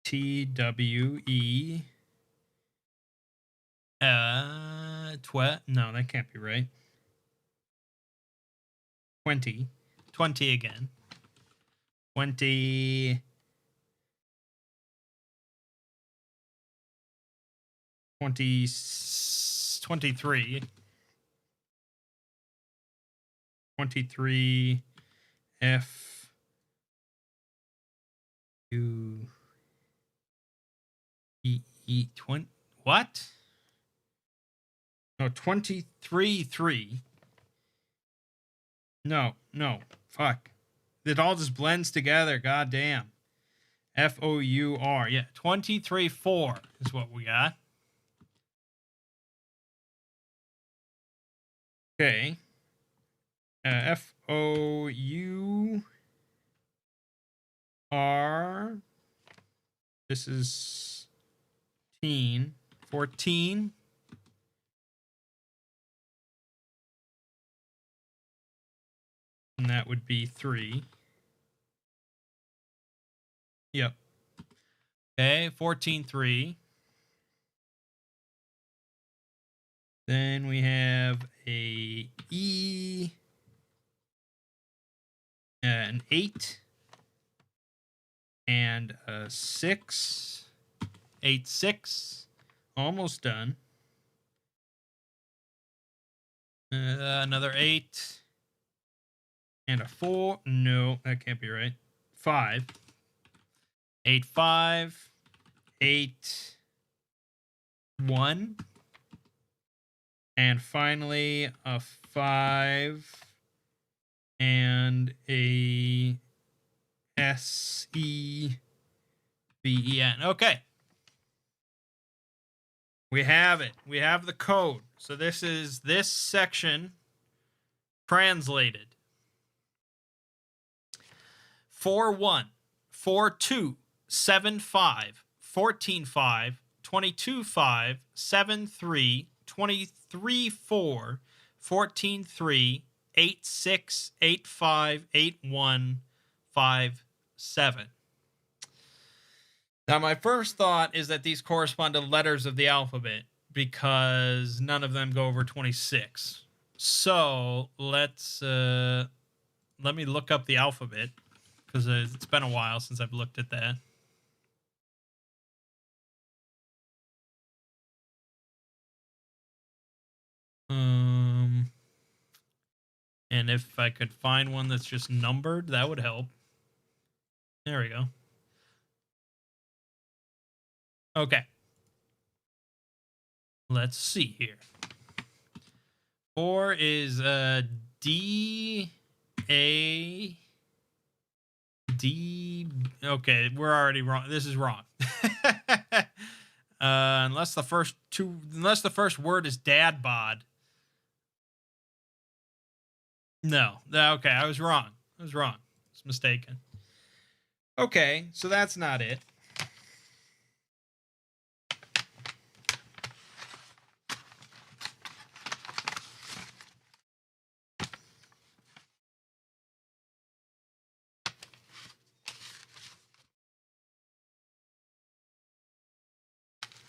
TWE. No, that can't be right. 20. 20 again. 20. 23. 23 F U E E 20. What? No, 23 3. No. Fuck. It all just blends together. God damn. FOUR. Yeah. 23 4 is what we got. Okay. FOUR. This is 14. And that would be 3. Yep. Okay, 14 3. Then we have a E, an 8, and a 6. 8 6. Almost done. Another 8. And a 4. No, that can't be right. 5. 8 5. 8 1. And finally a 5 and a SEBEN. Okay. We have it. We have the code. So this is this section translated. 4-1, 4-2, 7-5, 14-5, 22-5, 7-3, 23-4, 14-3, 8-6, 8-5, 8-1, 5-7. Now, my first thought is that these correspond to letters of the alphabet because none of them go over 26. So let's let me look up the alphabet because it's been a while since I've looked at that. And if I could find one that's just numbered, that would help. There we go. Okay. Let's see here. 4 is D A D. Okay, we're already wrong. This is wrong. Unless the first word is dad bod. No. Okay, I was wrong. I was mistaken. Okay, so that's not it.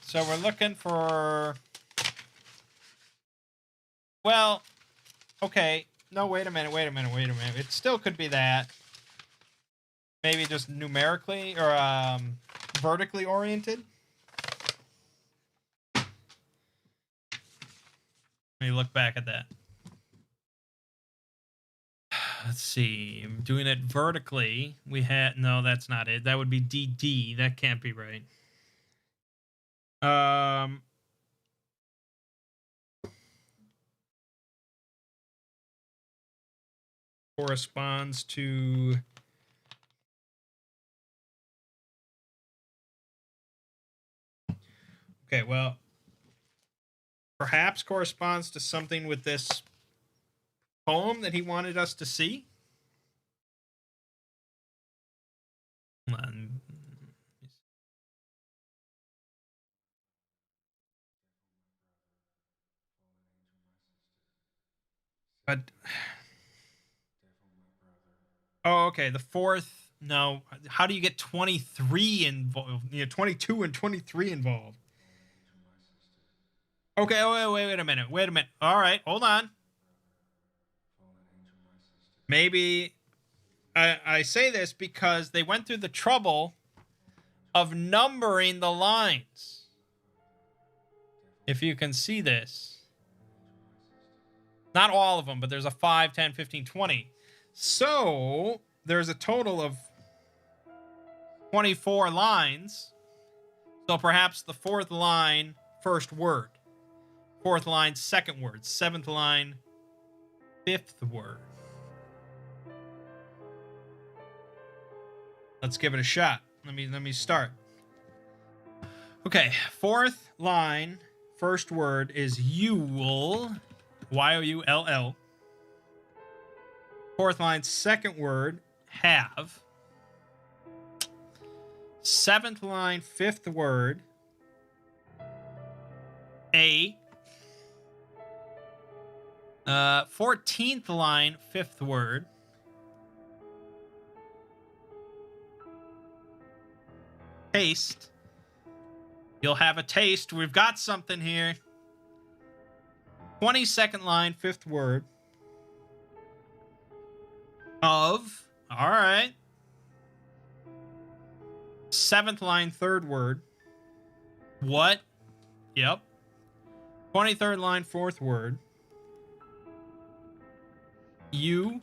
So we're looking for... Well, okay. No, wait a minute. It still could be that. Maybe just numerically or vertically oriented. Let me look back at that. Let's see. I'm doing it vertically. We had... No, that's not it. That would be DD. That can't be right. Corresponds to... Okay, well, perhaps corresponds to something with this poem that he wanted us to see. Hold on. But... Oh, okay. The fourth... No. How do you get 23 involved? You know, 22 and 23 involved. Okay, wait a minute. All right, hold on. Maybe I say this because they went through the trouble of numbering the lines. If you can see this. Not all of them, but there's a 5, 10, 15, 20. So there's a total of 24 lines. So perhaps the fourth line, first word. Fourth line, second word. Seventh line, fifth word. Let's give it a shot. Let me start. Okay, fourth line, first word is Yule. Y-O-U-L-L. Fourth line, second word, have. Seventh line, fifth word, a. 14th line, fifth word, taste. You'll have a taste. We've got something here. 22nd line, fifth word, of. All right. 7th line, third word, what? Yep. 23rd line, fourth word, you.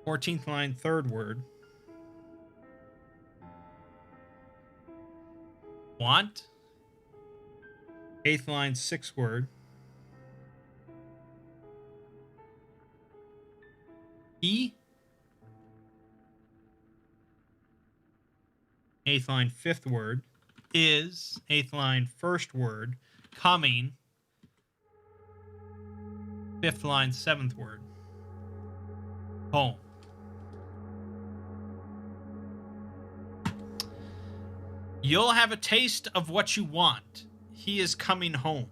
14th line, third word, want. 8th line, sixth word, e. 8th line, fifth word, is. 8th line, first word, coming. 5th line, seventh word, home. You'll have a taste of what you want. He is coming home.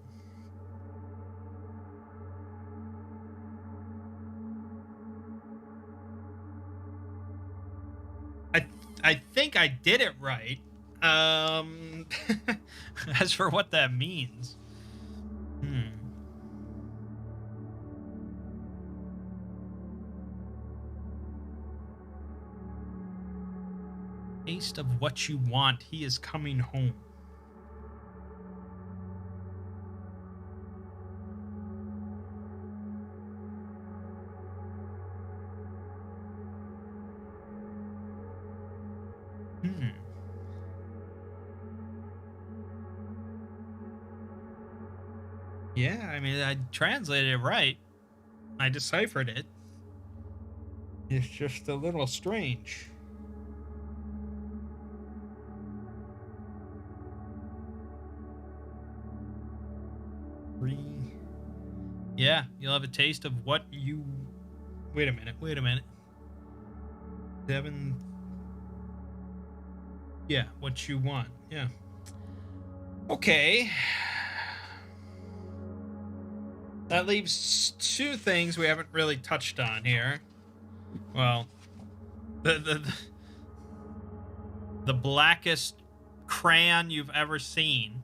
I think I did it right. As for what that means. Taste of what you want. He is coming home. Yeah, I mean, I translated it right. I deciphered it. It's just a little strange. Yeah, you'll have a taste of what you... Wait a minute. 7... Yeah, what you want. Yeah. Okay. That leaves two things we haven't really touched on here. Well, the blackest crayon you've ever seen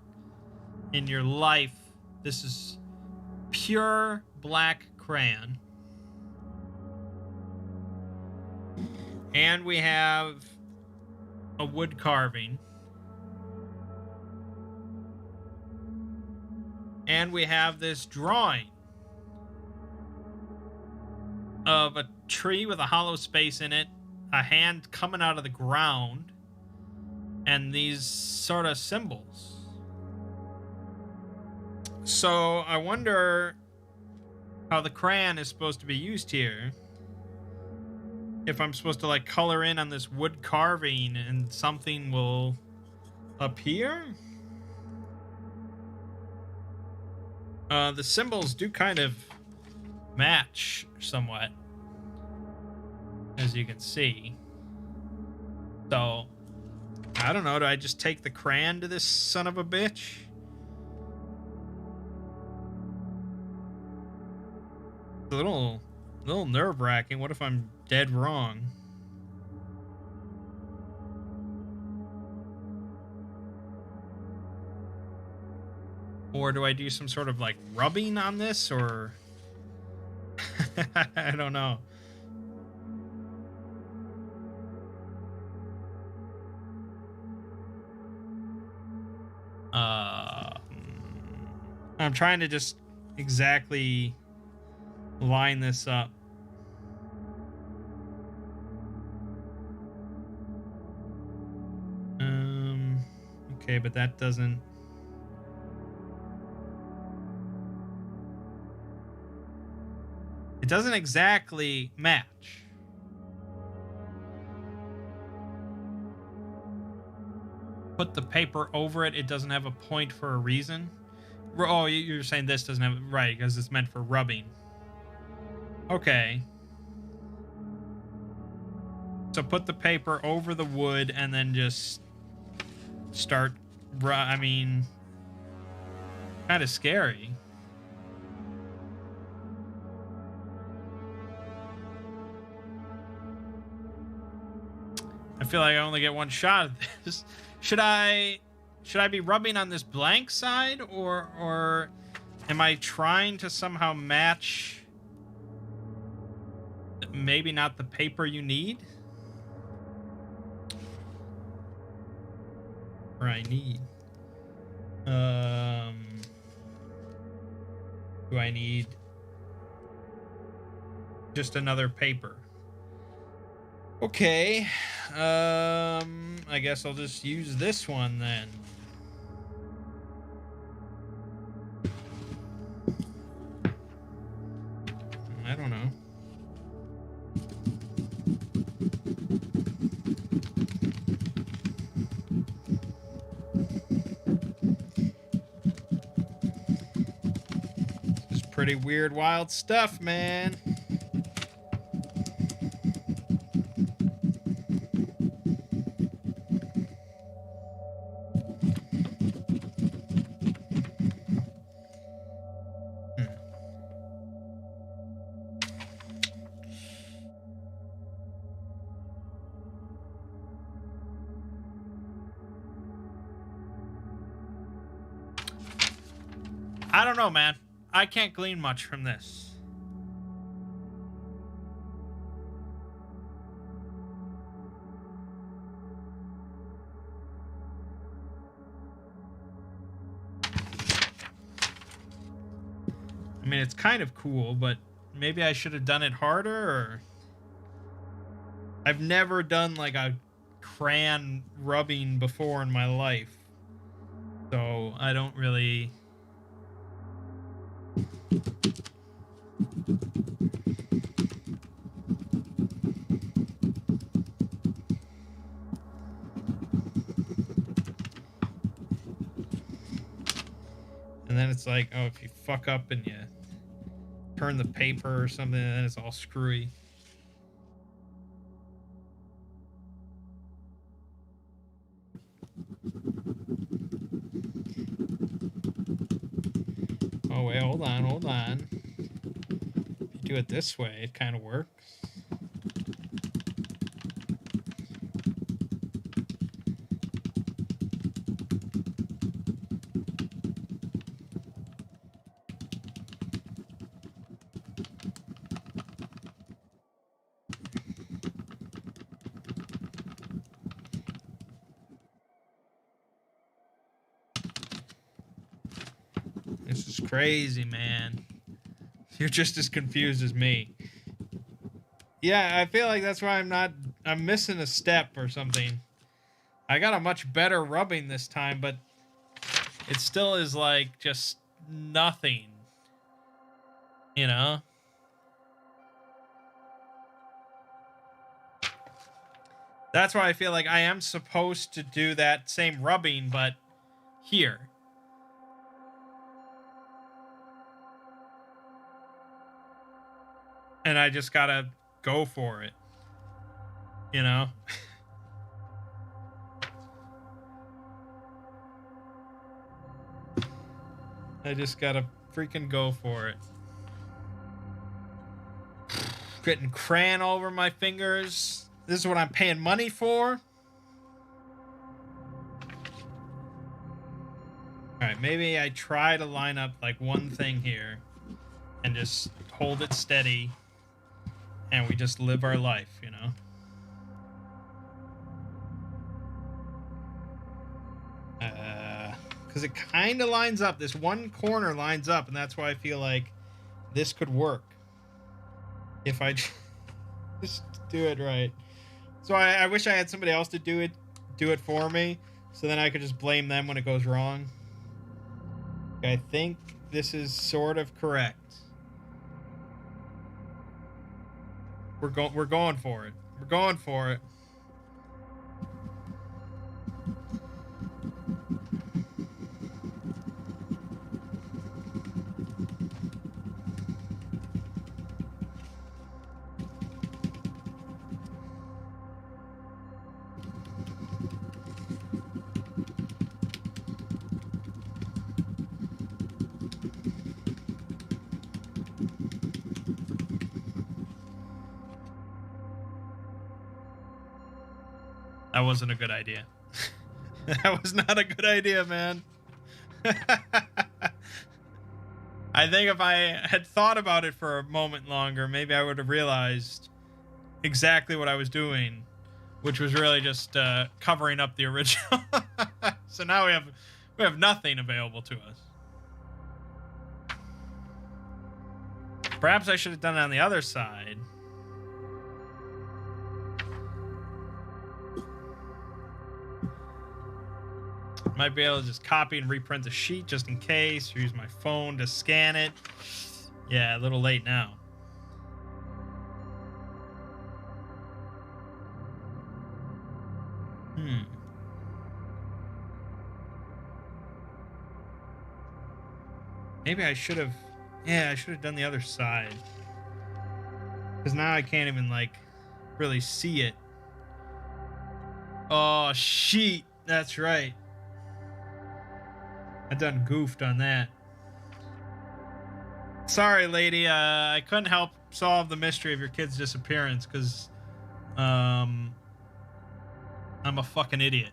in your life. This is pure black crayon. And we have a wood carving. And we have this drawing of a tree with a hollow space in it, a hand coming out of the ground, and these sort of symbols. So I wonder how the crayon is supposed to be used here. If I'm supposed to like color in on this wood carving and something will appear. The symbols do kind of match somewhat, as you can see. So, I don't know. Do I just take the crayon to this son of a bitch? A little nerve-wracking. What if I'm dead wrong? Or do I do some sort of like rubbing on this, or I don't know. I'm trying to just exactly line this up. Okay, but that doesn't. It doesn't exactly match. Put the paper over it. It doesn't have a point for a reason. Oh, you're saying this doesn't have, right, because it's meant for rubbing. Okay. So put the paper over the wood and then just start, I mean, kind of scary. I feel like I only get one shot at this. Should I be rubbing on this blank side, or am I trying to somehow match maybe not the paper you need? Or I need. Do I need just another paper? Okay. I guess I'll just use this one then. I don't know. This is pretty weird, wild stuff, man. I don't know, man. I can't glean much from this. I mean, it's kind of cool, but maybe I should have done it harder, or... I've never done, like, a crayon rubbing before in my life. So, I don't really... And then it's like, oh, if you fuck up and you turn the paper or something, then it's all screwy. Oh, wait, hold on. If you do it this way, it kind of works. crazy, man. You're just as confused as me. Yeah, I feel like that's why I'm missing a step or something. I got a much better rubbing this time, but it still is like just nothing. You know? That's why I feel like I am supposed to do that same rubbing, but here. And I just gotta go for it. You know? I just gotta freaking go for it. Getting crayon all over my fingers. This is what I'm paying money for. Alright, maybe I try to line up like one thing here and just hold it steady and we just live our life, you know? Because it kind of lines up. This one corner lines up, and that's why I feel like this could work. If I just do it right. So I wish I had somebody else to do it for me, so then I could just blame them when it goes wrong. I think this is sort of correct. We're going for it. We're going for it. That wasn't a good idea. That was not a good idea, man. I think if I had thought about it for a moment longer, maybe I would have realized exactly what I was doing, which was really just covering up the original. So now we have nothing available to us. Perhaps I should have done it on the other side. Might be able to just copy and reprint the sheet just in case, or use my phone to scan it. Yeah, a little late now. Maybe I should have... Yeah, I should have done the other side. Because now I can't even, like, really see it. Oh, sheet. That's right. I done goofed on that. Sorry, lady. I couldn't help solve the mystery of your kid's disappearance because I'm a fucking idiot.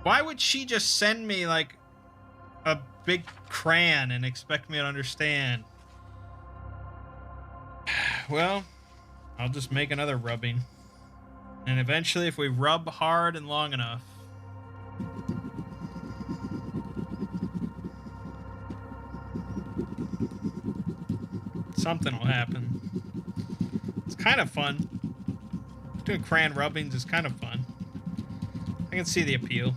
Why would she just send me like a big crayon and expect me to understand? Well, I'll just make another rubbing. And eventually, if we rub hard and long enough... something will happen. It's kind of fun. Doing crayon rubbings is kind of fun. I can see the appeal.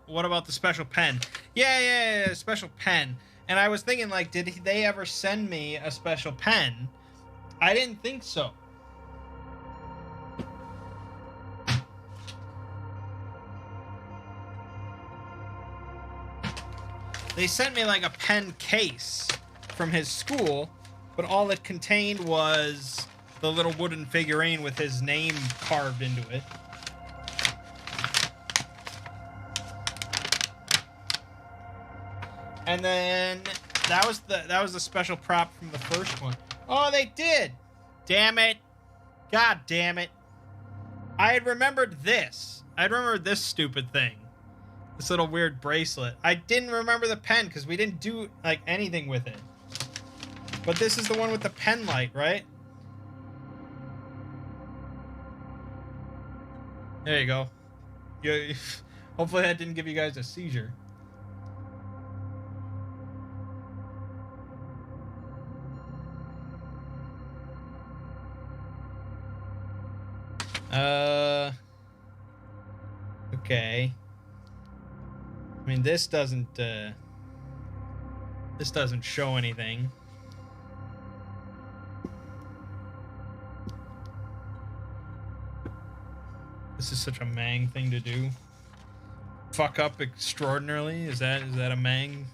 What about the special pen? Yeah, special pen. And I was thinking, like, did they ever send me a special pen? I didn't think so. They sent me, like, a pen case from his school, but all it contained was the little wooden figurine with his name carved into it. And then that was the special prop from the first one. Oh, they did! Damn it! God damn it! I had remembered this. I remembered this stupid thing. This little weird bracelet. I didn't remember the pen because we didn't do like anything with it. But this is the one with the pen light, right? There you go. Hopefully that didn't give you guys a seizure. Okay. I mean, this doesn't show anything. This is such a Mangg thing to do. Fuck up extraordinarily. Is that a Mangg?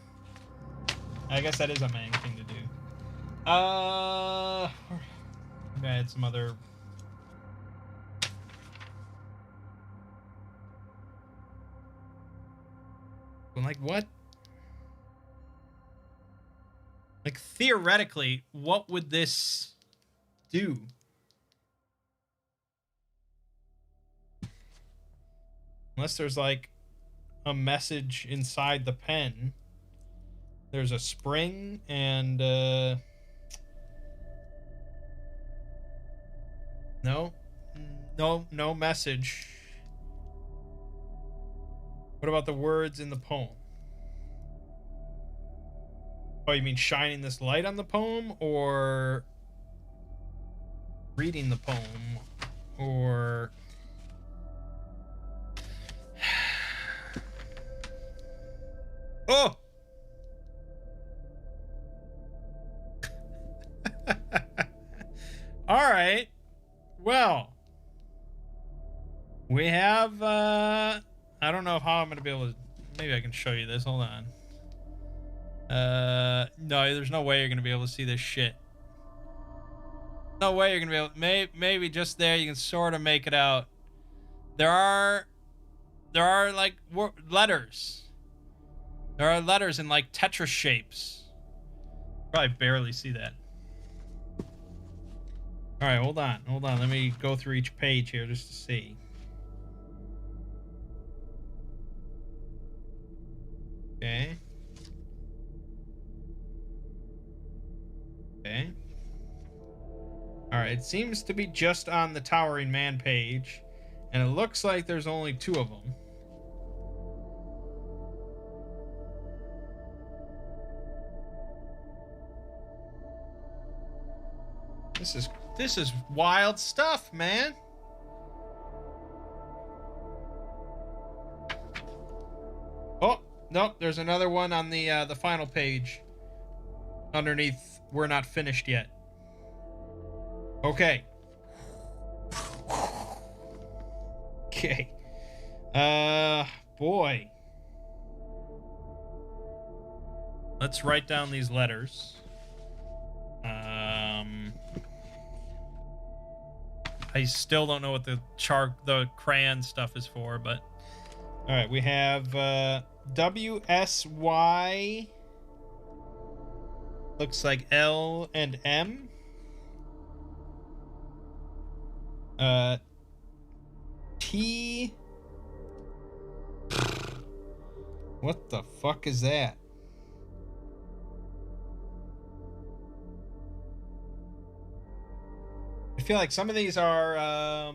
I guess that is a Mangg thing to do. I had some other. Like what? Like theoretically, what would this do? Unless there's like a message inside the pen. There's a spring and no message. What about the words in the poem? Oh, you mean shining this light on the poem, or reading the poem, or oh. All right. Well, we have I don't know how I'm gonna be able to. Maybe I can show you this. Hold on. No, there's no way you're gonna be able to see this shit. No way you're gonna be able. Maybe just there you can sort of make it out. There are like letters. There are letters in like Tetris shapes. Probably barely see that. All right, hold on. Let me go through each page here just to see. Okay. Okay. All right, it seems to be just on the Towering Man page, and it looks like there's only 2 of them. This is wild stuff, man. Oh, nope, there's another one on the final page. Underneath, we're not finished yet. Okay. Okay. Boy. Let's write down these letters. I still don't know what the crayon stuff is for, but all right, we have WSY. Looks like L and M. T. What the fuck is that? I feel like some of these are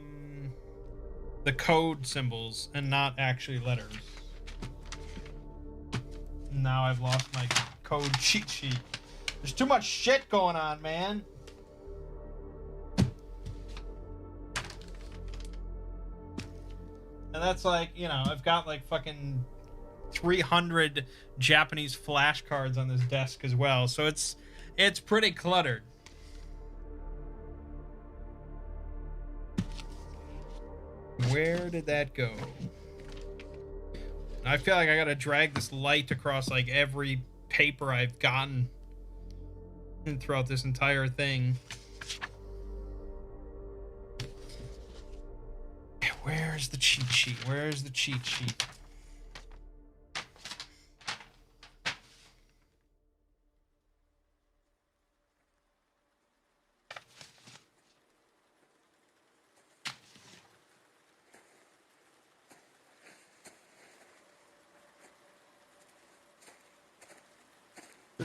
the code symbols and not actually letters. Now I've lost my code cheat sheet. There's too much shit going on, man. And that's like, you know, I've got like fucking 300 Japanese flashcards on this desk as well. So it's pretty cluttered. Where did that go? I feel like I gotta drag this light across like every paper I've gotten throughout this entire thing. Where's the cheat sheet? Where's the cheat sheet?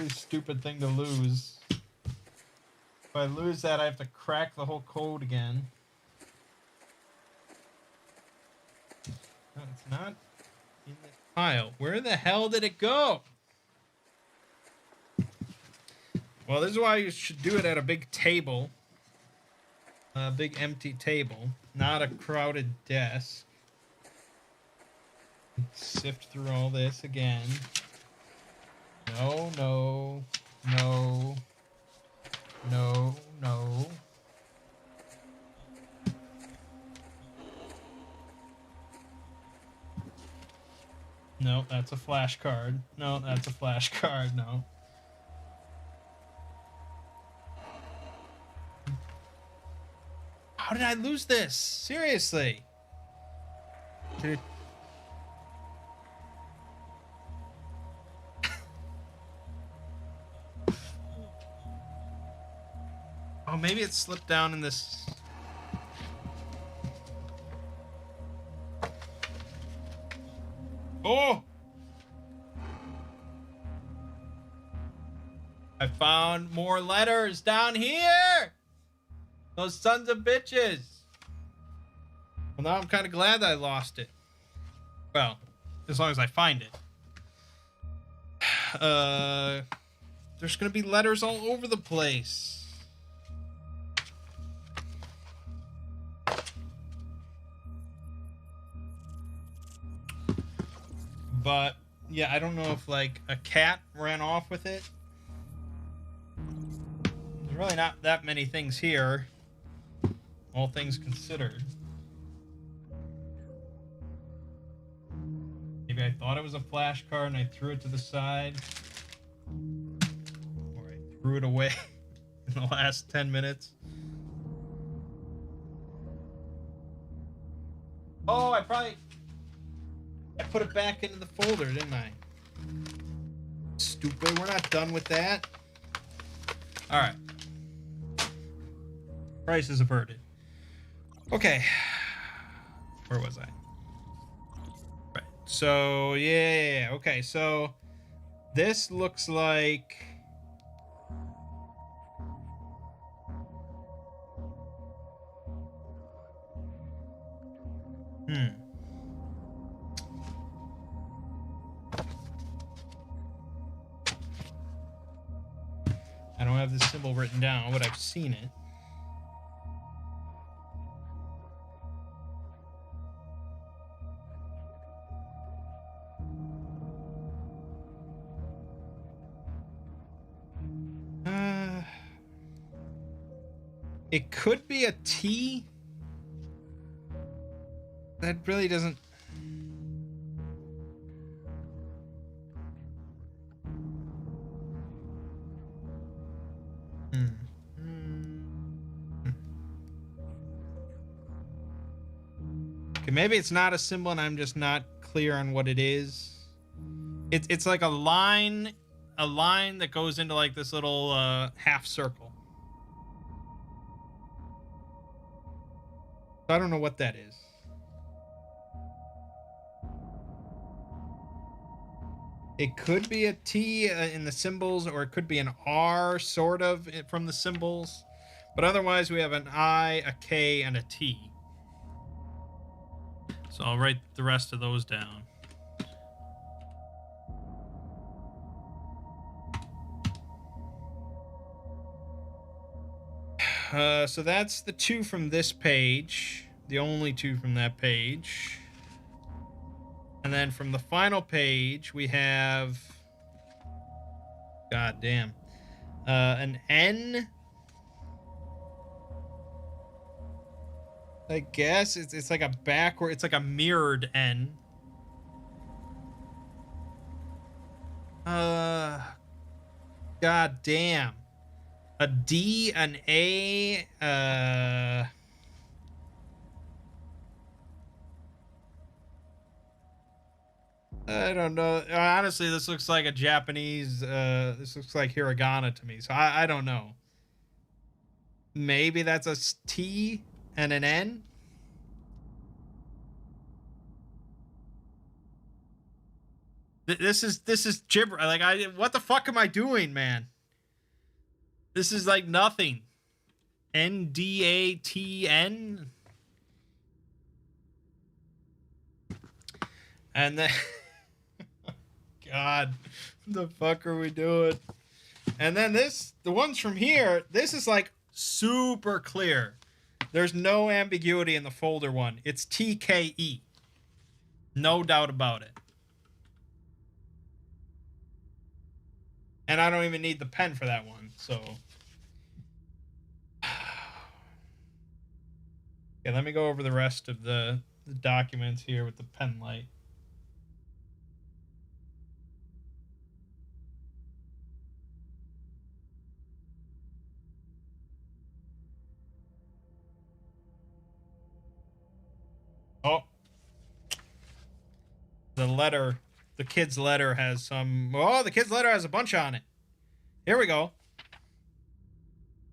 pretty stupid thing to lose. If I lose that, I have to crack the whole code again. No, it's not in this pile. Where the hell did it go? Well, this is why you should do it at a big table. A big empty table, not a crowded desk. Sift through all this again. No, no, no, no, no. No, that's a flashcard. No, that's a flashcard. No. How did I lose this? Seriously. Did it... Oh, maybe it slipped down in this. Oh! I found more letters down here! Those sons of bitches! Well, now I'm kind of glad that I lost it. Well, as long as I find it. There's gonna be letters all over the place. But, yeah, I don't know if, like, a cat ran off with it. There's really not that many things here, all things considered. Maybe I thought it was a flashcard and I threw it to the side. Or I threw it away in the last 10 minutes. Oh, I put it back into the folder, didn't I? Stupid. We're not done with that. All right. Crisis averted. Okay. Where was I? Right. So, yeah. Okay, so this looks like... I don't have this symbol written down, but I've seen it. It could be a T. That really doesn't... Okay, maybe it's not a symbol and I'm just not clear on what it is. It's like a line that goes into like this little half circle. I don't know what that is. It could be a T in the symbols, or it could be an R sort of from the symbols. But otherwise we have an I, a K, and a T. So I'll write the rest of those down. So that's the two from this page. The only two from that page. And then from the final page, we have... God damn. An N. I guess it's like a backward... It's like a mirrored N. God damn. A D, an A, I don't know. Honestly, this looks like a Japanese, this looks like hiragana to me, so I don't know. Maybe that's a T and an N? This is gibber. Like, what the fuck am I doing, man? This is like nothing. NDATN. And then, God, what the fuck are we doing? And then the ones from here, this is like super clear. There's no ambiguity in the folder one. It's TKE. No doubt about it. And I don't even need the pen for that one, so. Okay, let me go over the rest of the documents here with the pen light. Oh. The kid's letter has some. Oh, the kid's letter has a bunch on it. Here we go.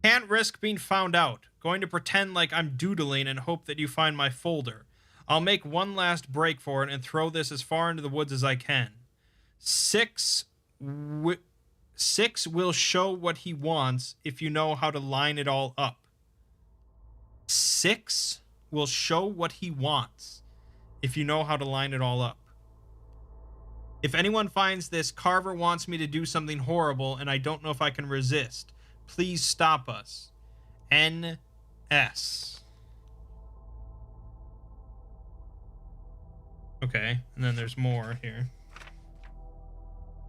Can't risk being found out. Going to pretend like I'm doodling and hope that you find my folder. I'll make one last break for it and throw this as far into the woods as I can. Six will show what he wants if you know how to line it all up. 6 will show what he wants if you know how to line it all up. If anyone finds this, Carver wants me to do something horrible and I don't know if I can resist. Please stop us. N.S. Okay, and then there's more here.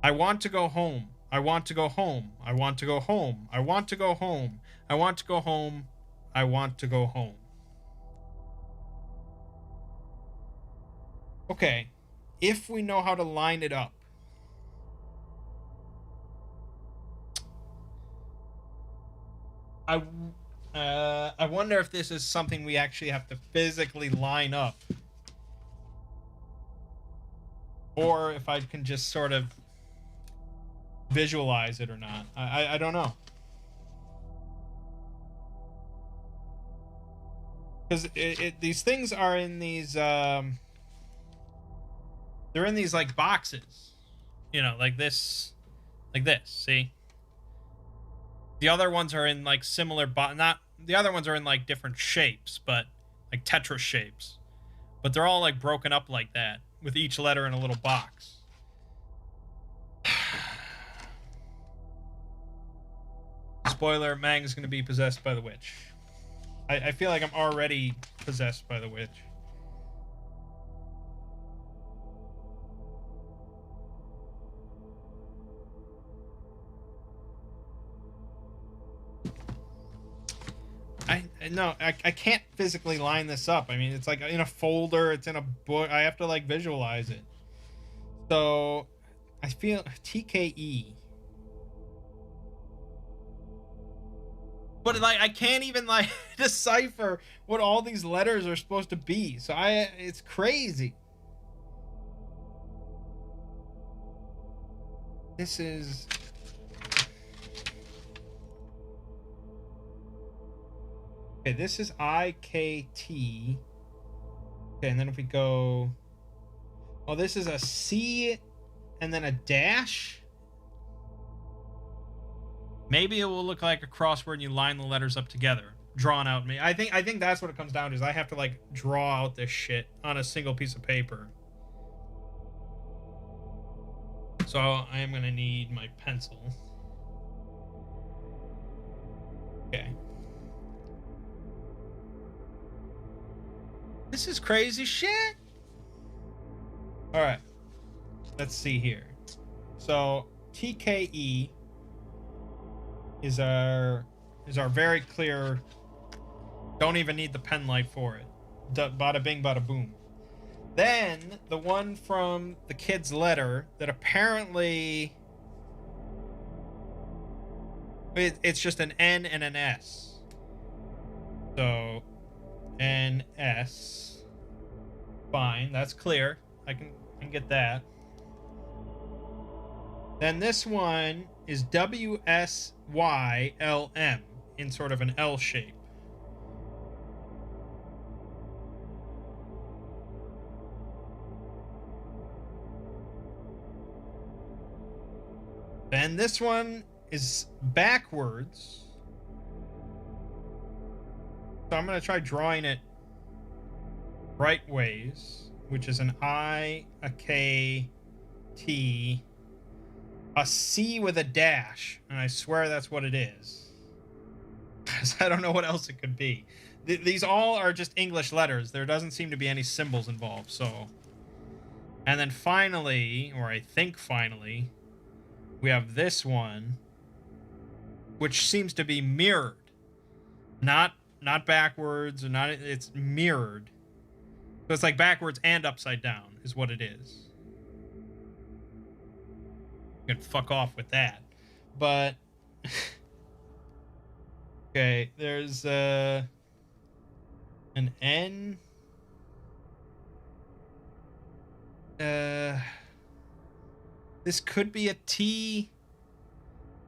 I want to go home. I want to go home. I want to go home. I want to go home. I want to go home. I want to go home. Okay, if we know how to line it up. I wonder if this is something we actually have to physically line up. Or if I can just sort of visualize it or not. I don't know. Because these things are in these... they're in these, like, boxes. You know, like this. Like this, see? The other ones are in, like, similar... the other ones are in, like, different shapes, but... like, Tetris shapes. But they're all, like, broken up like that, with each letter in a little box. Spoiler, Mangg's gonna be possessed by the witch. I feel like I'm already possessed by the witch. I can't physically line this up. I mean, it's like in a folder, it's in a book. I have to, like, visualize it. So I feel TKE. But, like, I can't even, like, decipher what all these letters are supposed to be. So it's crazy. This is... okay, this is IKT. Okay, and then if we go... oh, this is a C and then a dash? Maybe it will look like a crossword and you line the letters up together. Drawn out. I think that's what it comes down to, is I have to, like, draw out this shit on a single piece of paper. So I am going to need my pencil. Okay. This is crazy shit. All right. Let's see here. So TKE is our very clear. Don't even need the pen light for it. Bada bing, bada boom. Then the one from the kid's letter that apparently it's just an N and an S. So NS. Fine, that's clear. I can get that. Then this one is WSYLM in sort of an L shape. And this one is backwards. So I'm going to try drawing it right ways, which is an I, a K, T, a C with a dash. And I swear that's what it is. Because I don't know what else it could be. These all are just English letters. There doesn't seem to be any symbols involved, so... And then finally, or I think finally, we have this one, which seems to be mirrored. Not backwards, or not... It's mirrored. So it's like backwards and upside down is what it is. You can fuck off with that. But... okay, there's an N. This could be a T.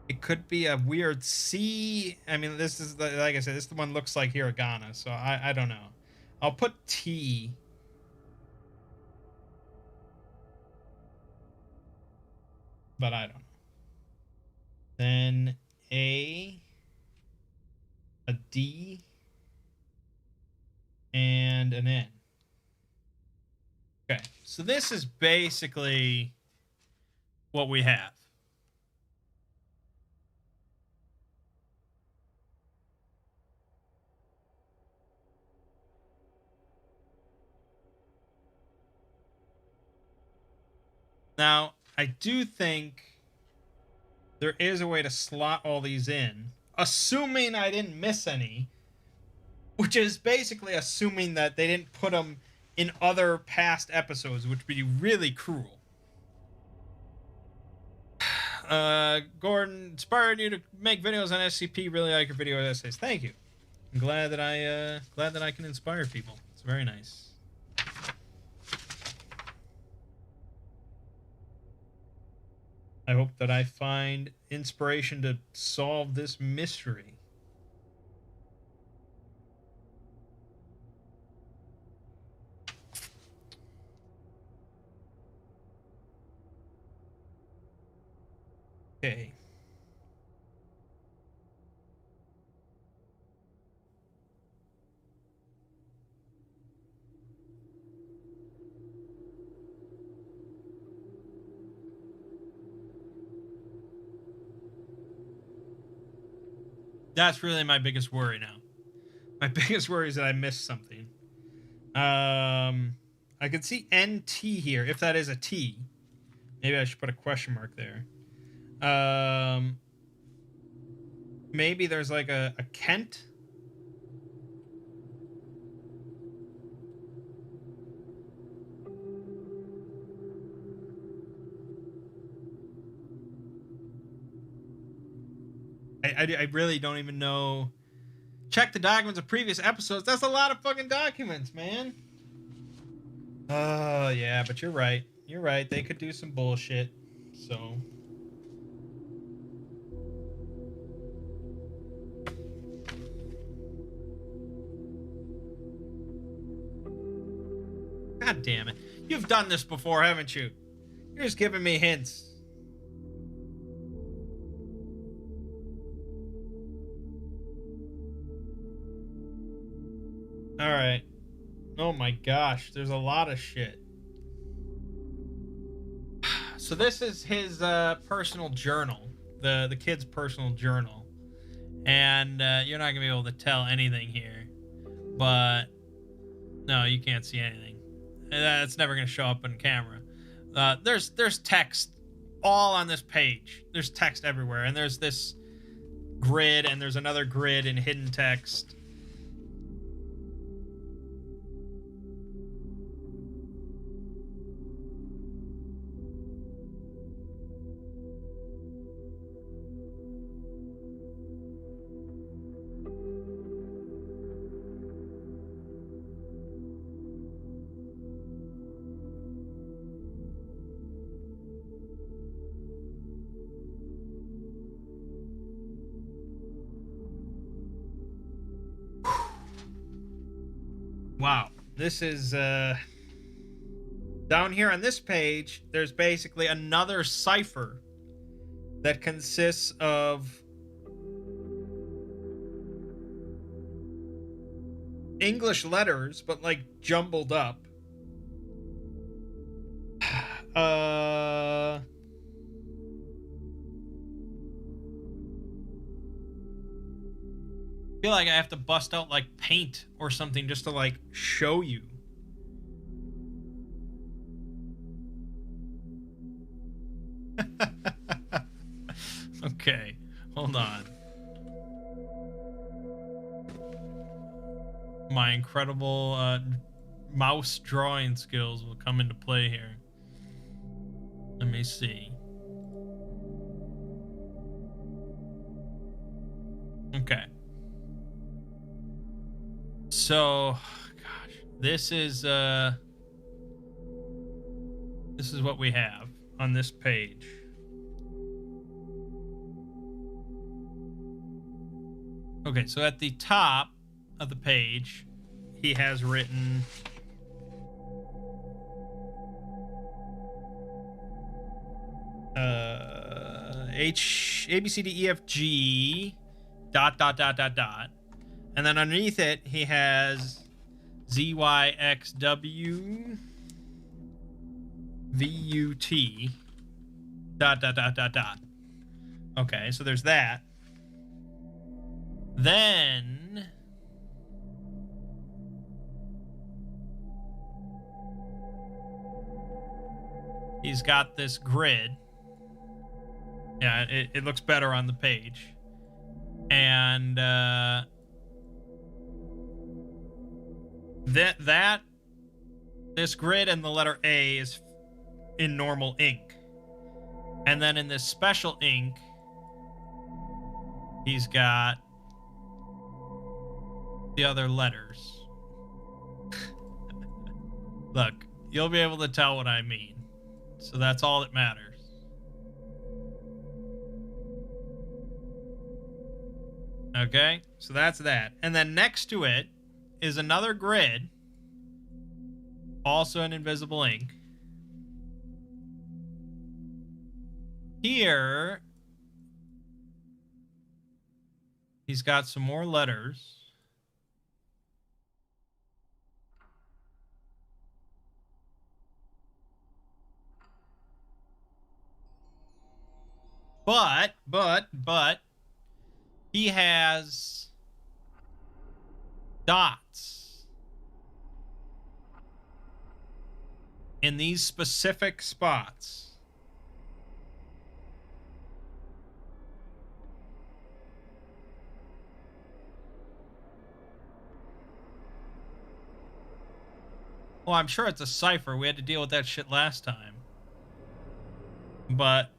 It could be a weird C. I mean, this is, like I said, this one looks like hiragana, so I don't know. I'll put T. But I don't know. Then A, D, and an N. Okay, so this is basically what we have. Now, I do think there is a way to slot all these in, assuming I didn't miss any, which is basically assuming that they didn't put them in other past episodes, which would be really cruel. Gordon, inspired you to make videos on SCP. Really like your video essays. Thank you. I'm glad that I can inspire people. It's very nice. I hope that I find inspiration to solve this mystery. Okay. That's really my biggest worry now. My biggest worry is that I missed something. I can see NT here, if that is a T. Maybe I should put a question mark there. Maybe there's like a Kent. I really don't even know. Check the documents of previous episodes. That's a lot of fucking documents, man. Oh, yeah, but you're right. You're right. They could do some bullshit. So. God damn it. You've done this before, haven't you? You're just giving me hints. All right. Oh my gosh, there's a lot of shit. So this is his personal journal, the kid's personal journal, and you're not gonna be able to tell anything here, but no, you can't see anything. That's never gonna show up on camera. There's text all on this page. There's text everywhere, and there's this grid, and there's another grid in hidden text. Wow, this is down here on this page, there's basically another cipher that consists of English letters, but like jumbled up. I feel like I have to bust out like paint or something just to like show you. Okay, hold on. My incredible mouse drawing skills will come into play here. Let me see. Okay. So, gosh, this is what we have on this page. Okay, so at the top of the page, he has written A B C D E F G dot dot dot dot dot, and then underneath it he has Z Y X W V U T dot dot dot dot dot. Okay, so there's that. Then he's got this grid. Yeah, it looks better on the page. And this grid and the letter A is in normal ink. And then in this special ink, he's got the other letters. Look, you'll be able to tell what I mean. So that's all that matters. Okay, so that's that. And then next to it is another grid, also in invisible ink. Here, he's got some more letters. But he has dots in these specific spots. Well, I'm sure it's a cipher. We had to deal with that shit last time. But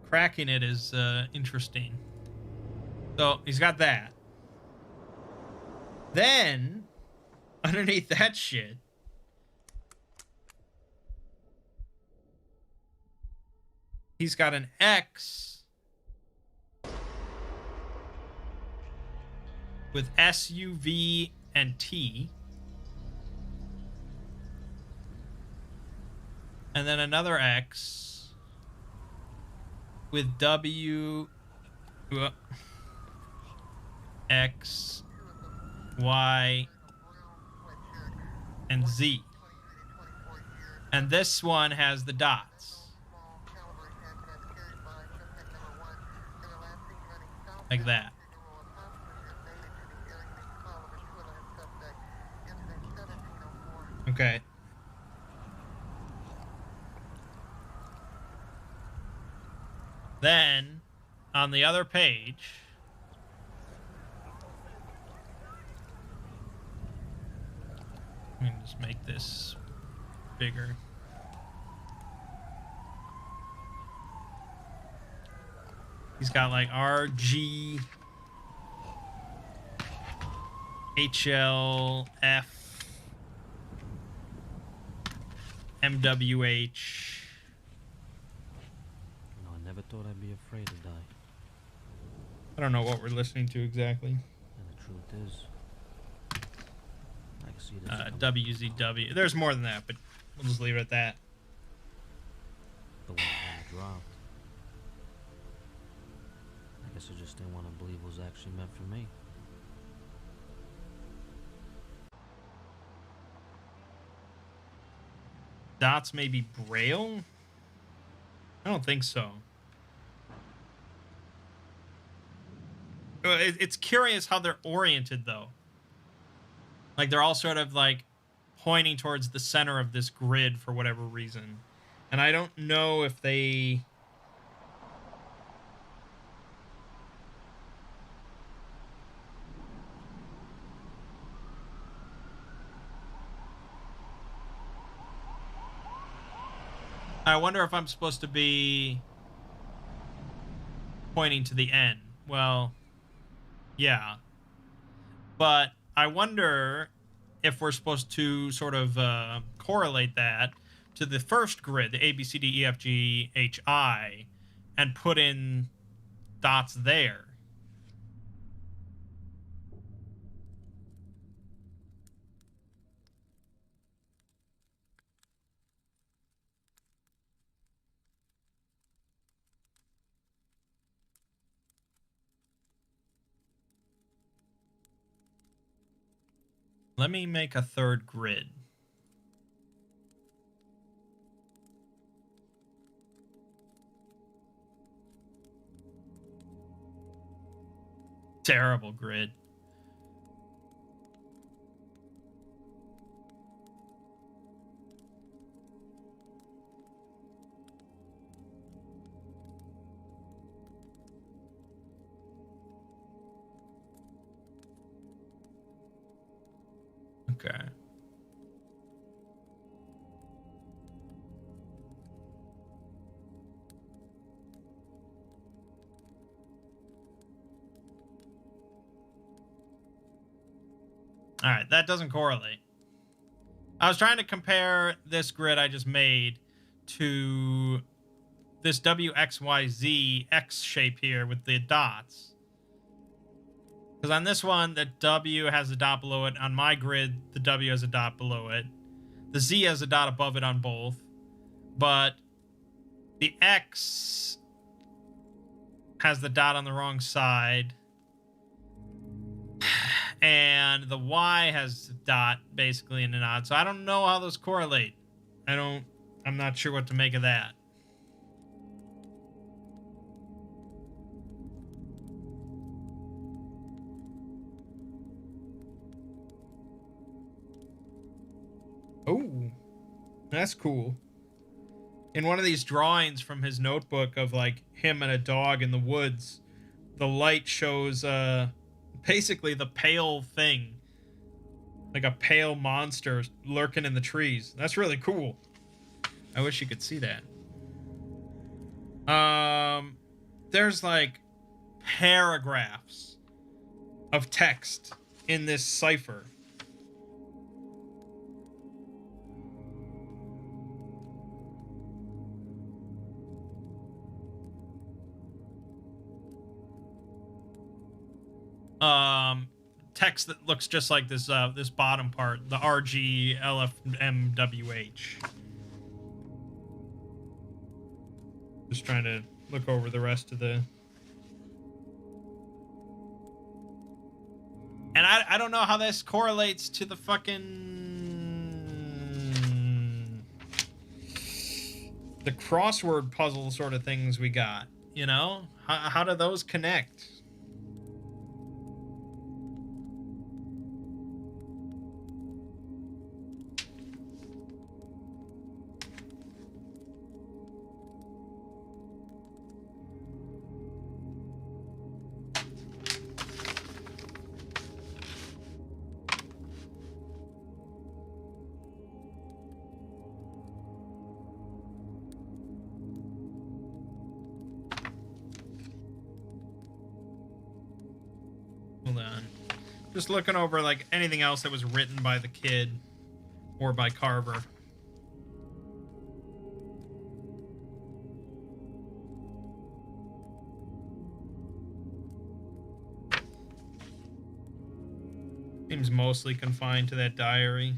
cracking it is interesting. So he's got that. Then, underneath that shit, he's got an X with S, U, V, and T. And then another X with W, X, Y, and Z. And this one has the dots. Like that. Okay. Then, on the other page, I'm going to just make this bigger. He's got like R, G, H, L, F, M, W, H. Never thought I'd be afraid to die. I don't know what we're listening to exactly. And the truth is, I can see this. WZW. There's more than that, but we'll just leave it at that. The one I dropped. Guess I just didn't want to believe it was actually meant for me. Dots may be Braille? I don't think so. It's curious how they're oriented, though. Like, they're all sort of, like, pointing towards the center of this grid for whatever reason. And I don't know if they... I wonder if I'm supposed to be pointing to the end. Well, yeah. But I wonder if we're supposed to sort of correlate that to the first grid, the A, B, C, D, E, F, G, H, I, and put in dots there. Let me make a third grid. Terrible grid. Okay. All right, that doesn't correlate. I was trying to compare this grid I just made to this WXYZ X shape here with the dots. Because on this one, the W has a dot below it. On my grid, the W has a dot below it. The Z has a dot above it on both. But the X has the dot on the wrong side. And the Y has a dot basically in an odd. So I don't know how those correlate. I'm not sure what to make of that. Oh, that's cool. In one of these drawings from his notebook of like him and a dog in the woods, the light shows basically the pale thing, like a pale monster lurking in the trees. That's really cool. I wish you could see that. There's like paragraphs of text in this cipher. Text that looks just like this this bottom part, the RGLFMWH. Just trying to look over the rest of the... And I don't know how this correlates to the fucking... the crossword puzzle sort of things we got, you know? How do those connect? Hold on. Just looking over like anything else that was written by the kid or by Carver. Seems mostly confined to that diary.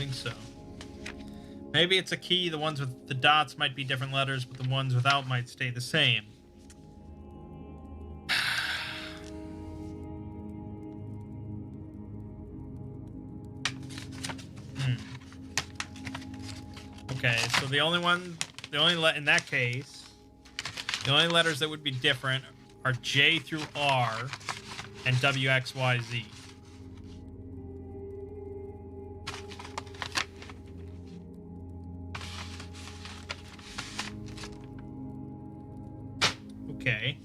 think so. Maybe it's a key. The ones with the dots might be different letters, but the ones without might stay the same. Okay, so in that case, the only letters that would be different are J through R and W, X, Y, Z. Okay.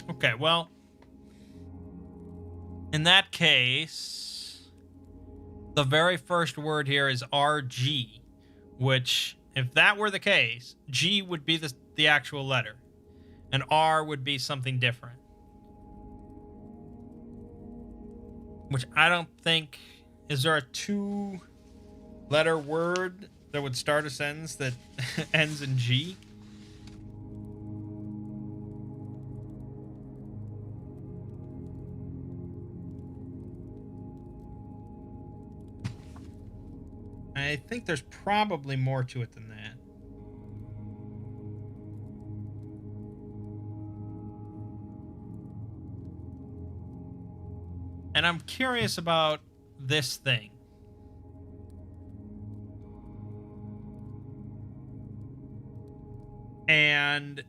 Okay, well, in that case, the very first word here is RG, which, if that were the case, G would be the actual letter, and R would be something different. Which I don't think... Is there a 2-letter word that would start a sentence that ends in G? I think there's probably more to it than that. And I'm curious about this thing. And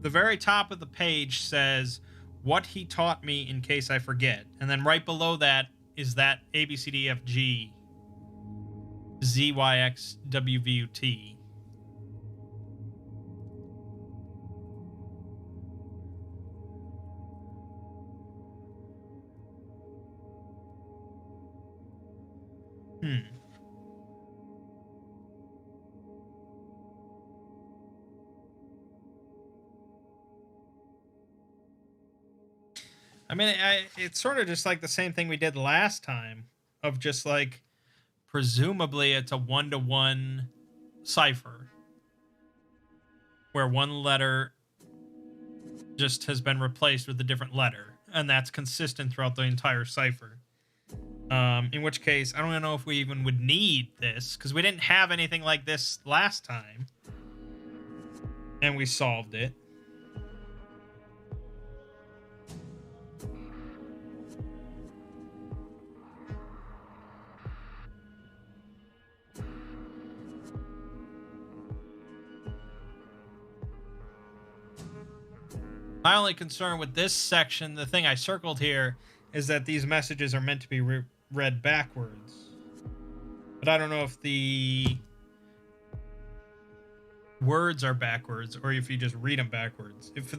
the very top of the page says, "What he taught me in case I forget." And then right below that is that A, B, C, D, F, G, Z, Y, X, W, V, U, T. I mean, it's sort of just like the same thing we did last time, of just like, presumably it's a 1-to-1 cipher where one letter just has been replaced with a different letter, and that's consistent throughout the entire cipher. In which case, I don't know if we even would need this, because we didn't have anything like this last time, and we solved it. My only concern with this section, the thing I circled here, is that these messages are meant to be read backwards. But I don't know if the words are backwards or if you just read them backwards. If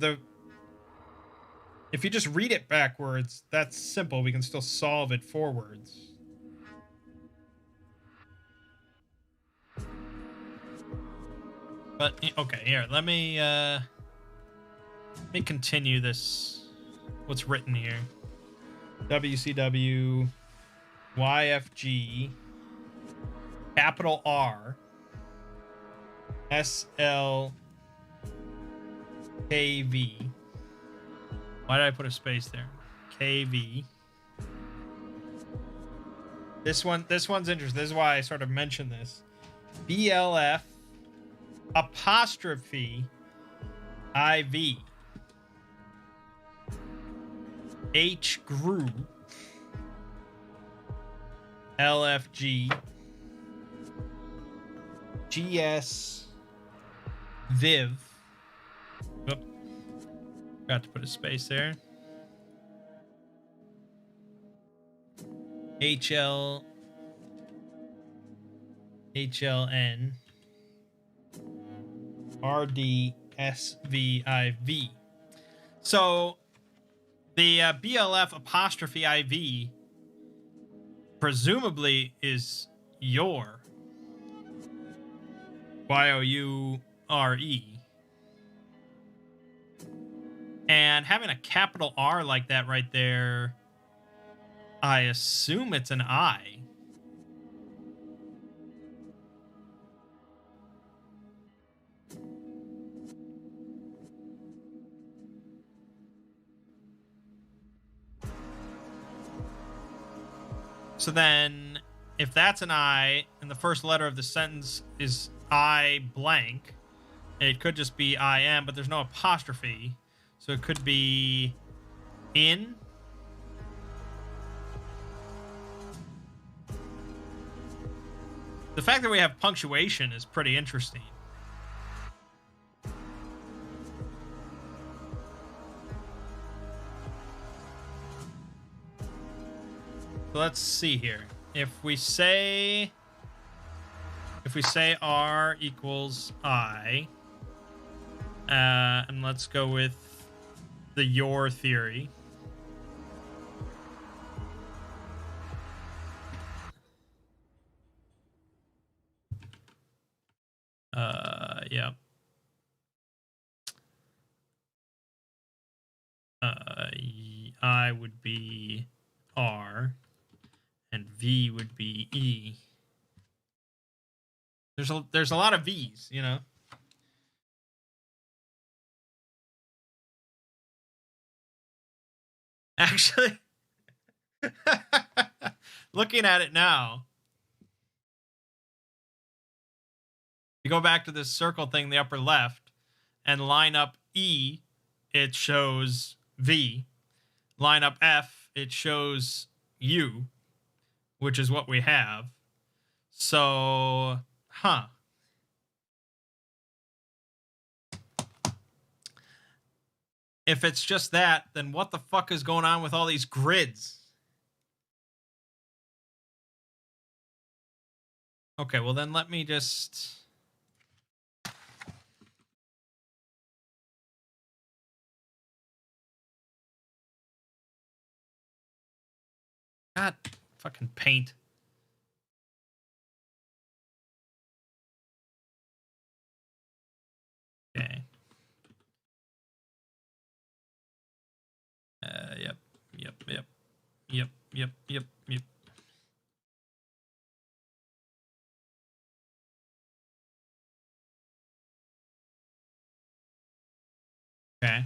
you just read it backwards, that's simple. We can still solve it forwards. But, okay, here, let me continue this, what's written here. WCW, YFG, capital R, SLKV. Why did I put a space there? KV. This one's interesting. This is why I sort of mentioned this. BLF apostrophe IV. H group. LFG. GS Viv. Oop. Forgot to put a space there. HLN. RDSVIV. So the BLF apostrophe IV presumably is your YOURE. And having a capital R like that right there I assume it's an I. So then, if that's an I, and the first letter of the sentence is I blank, it could just be I am, but there's no apostrophe. So it could be in. The fact that we have punctuation is pretty interesting. So let's see here. If we say R equals I, and let's go with the your theory. Yeah. I would be R, and V would be E. There's a lot of V's, you know. Actually, looking at it now, you go back to this circle thing in the upper left and line up E, it shows V. Line up F, it shows U, which is what we have. So, if it's just that, then what the fuck is going on with all these grids? Okay, well then let me just... God, fucking paint. Okay. Yep. Okay.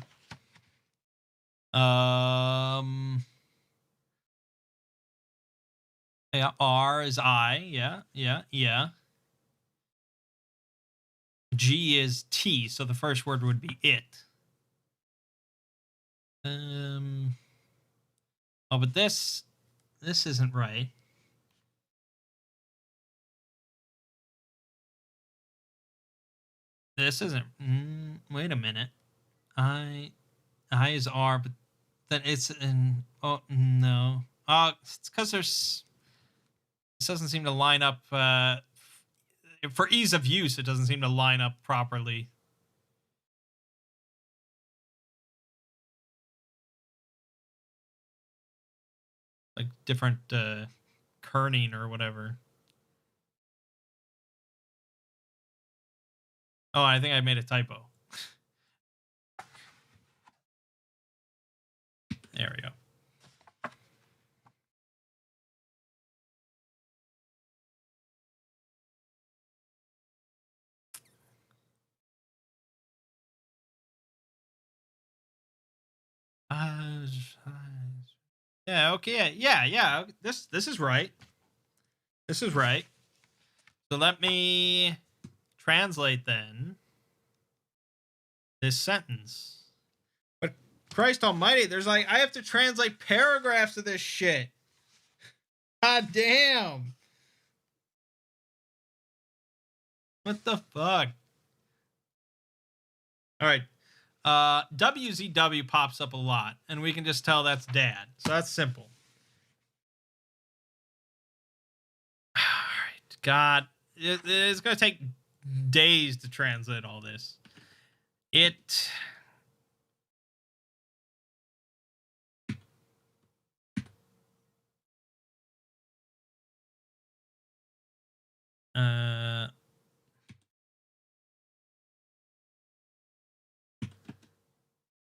Yeah, R is I. Yeah. G is T, so the first word would be it. Oh, but this isn't right. This isn't. Wait a minute. I is R, but then it's in. Oh no. It's because there's. This doesn't seem to line up. For ease of use, it doesn't seem to line up properly. Like different kerning or whatever. Oh, I think I made a typo. There we go. Yeah, okay. Yeah. This is right. This is right. So let me translate then this sentence. But Christ almighty, there's like I have to translate paragraphs of this shit. God damn. What the fuck? All right. WZW pops up a lot, and we can just tell that's dad. So that's simple. All right. God, it's going to take days to translate all this. It...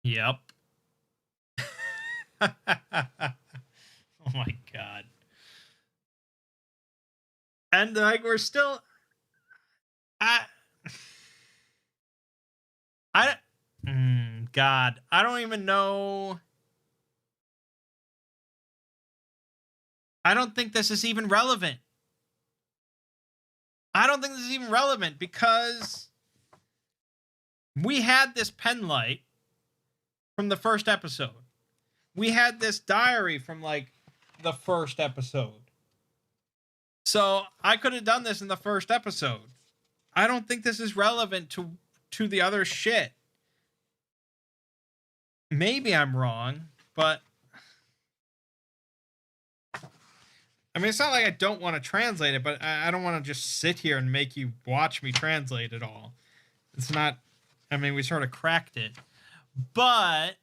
Yep. Oh my god. And like we're still I I God, I don't even know. I don't think this is even relevant. I don't think this is even relevant because we had this pen light from the first episode. We had this diary from like the first episode. So I could have done this in the first episode. I don't think this is relevant to the other shit. Maybe I'm wrong, but I mean, it's not like I don't want to translate it, but I don't want to just sit here and make you watch me translate it all. It's not, I mean, we sort of cracked it. But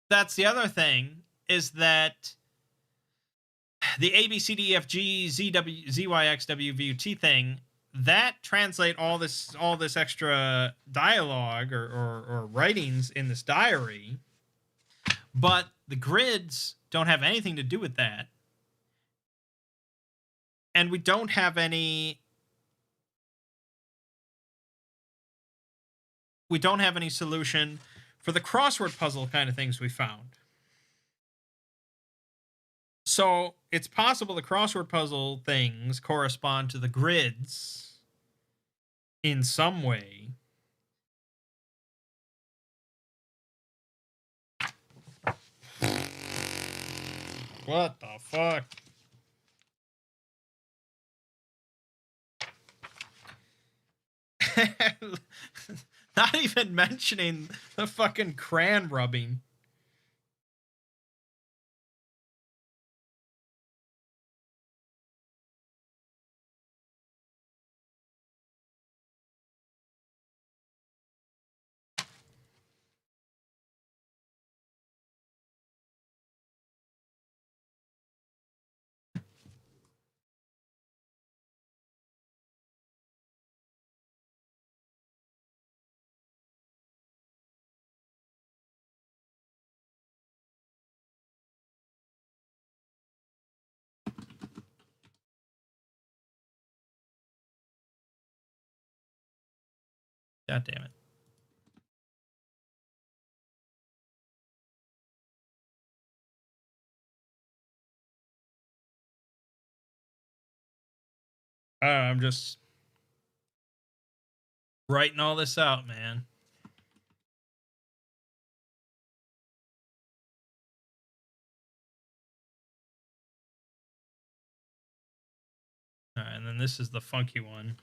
that's the other thing, is that the A, B, C, D, E, F, G, Z, W, Z, Y, X, W, V, U, T thing, that translate all this extra dialogue or writings in this diary. But the grids don't have anything to do with that. And we don't have any solution for the crossword puzzle kind of things we found. So it's possible the crossword puzzle things correspond to the grids in some way. What the fuck? Not even mentioning the fucking crayon rubbing. God damn it. I'm just writing all this out, man. All right, and then this is the funky one.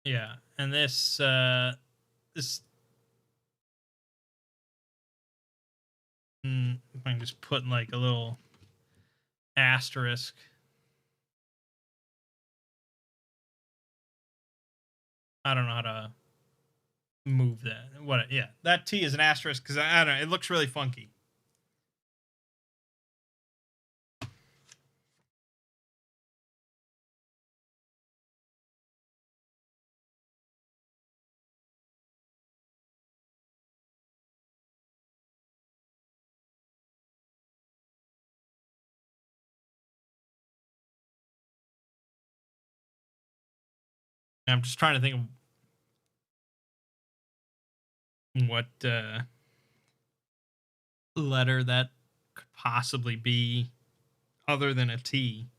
Yeah, and this this I can just put like a little asterisk. I don't know how to move that. What? Yeah, that T is an asterisk because I don't know. It looks really funky. I'm just trying to think of what letter that could possibly be other than a T.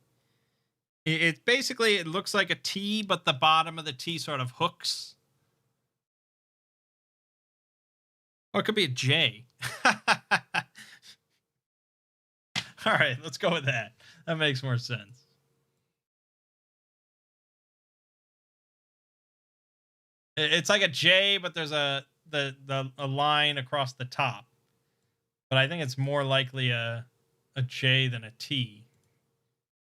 It basically, it looks like a T, but the bottom of the T sort of hooks. Or it could be a J. All right, let's go with that. That makes more sense. It's like a J, but there's a line across the top. But I think it's more likely a J than a T,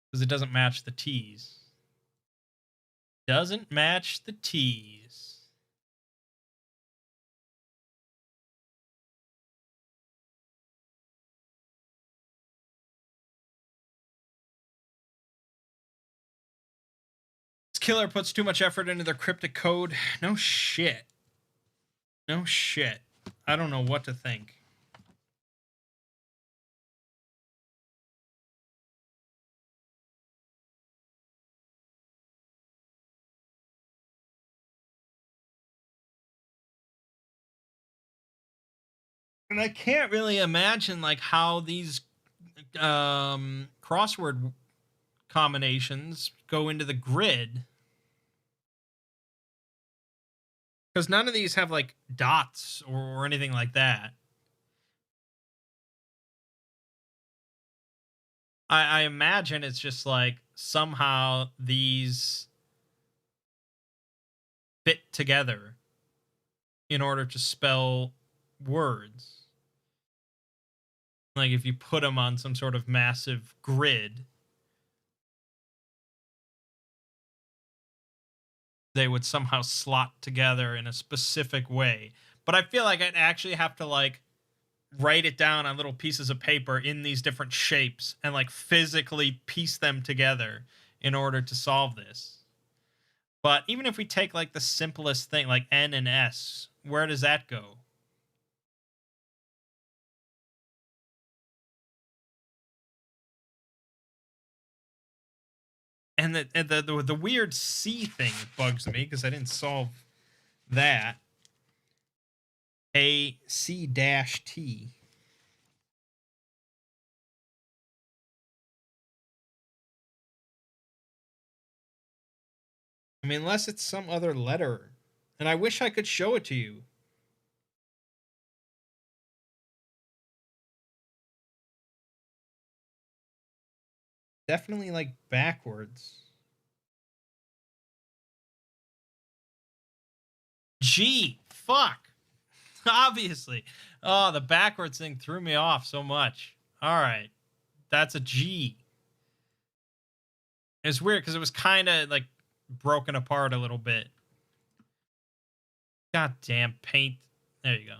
because it doesn't match the T's. Doesn't match the T's. killer puts too much effort into their cryptic code. No shit. No shit. I don't know what to think. And I can't really imagine like how these crossword combinations go into the grid, because none of these have like dots or anything like that. I imagine it's just like somehow these fit together in order to spell words. Like if you put them on some sort of massive grid, they would somehow slot together in a specific way. But I feel like I'd actually have to like write it down on little pieces of paper in these different shapes and like physically piece them together in order to solve this. But even if we take like the simplest thing, like N and S, where does that go? And the weird C thing bugs me because I didn't solve that. A C dash T. I mean, unless it's some other letter. And I wish I could show it to you. Definitely like backwards. G. Fuck. Obviously. Oh, the backwards thing threw me off so much. All right. That's a G. It's weird because it was kind of like broken apart a little bit. God damn paint. There you go.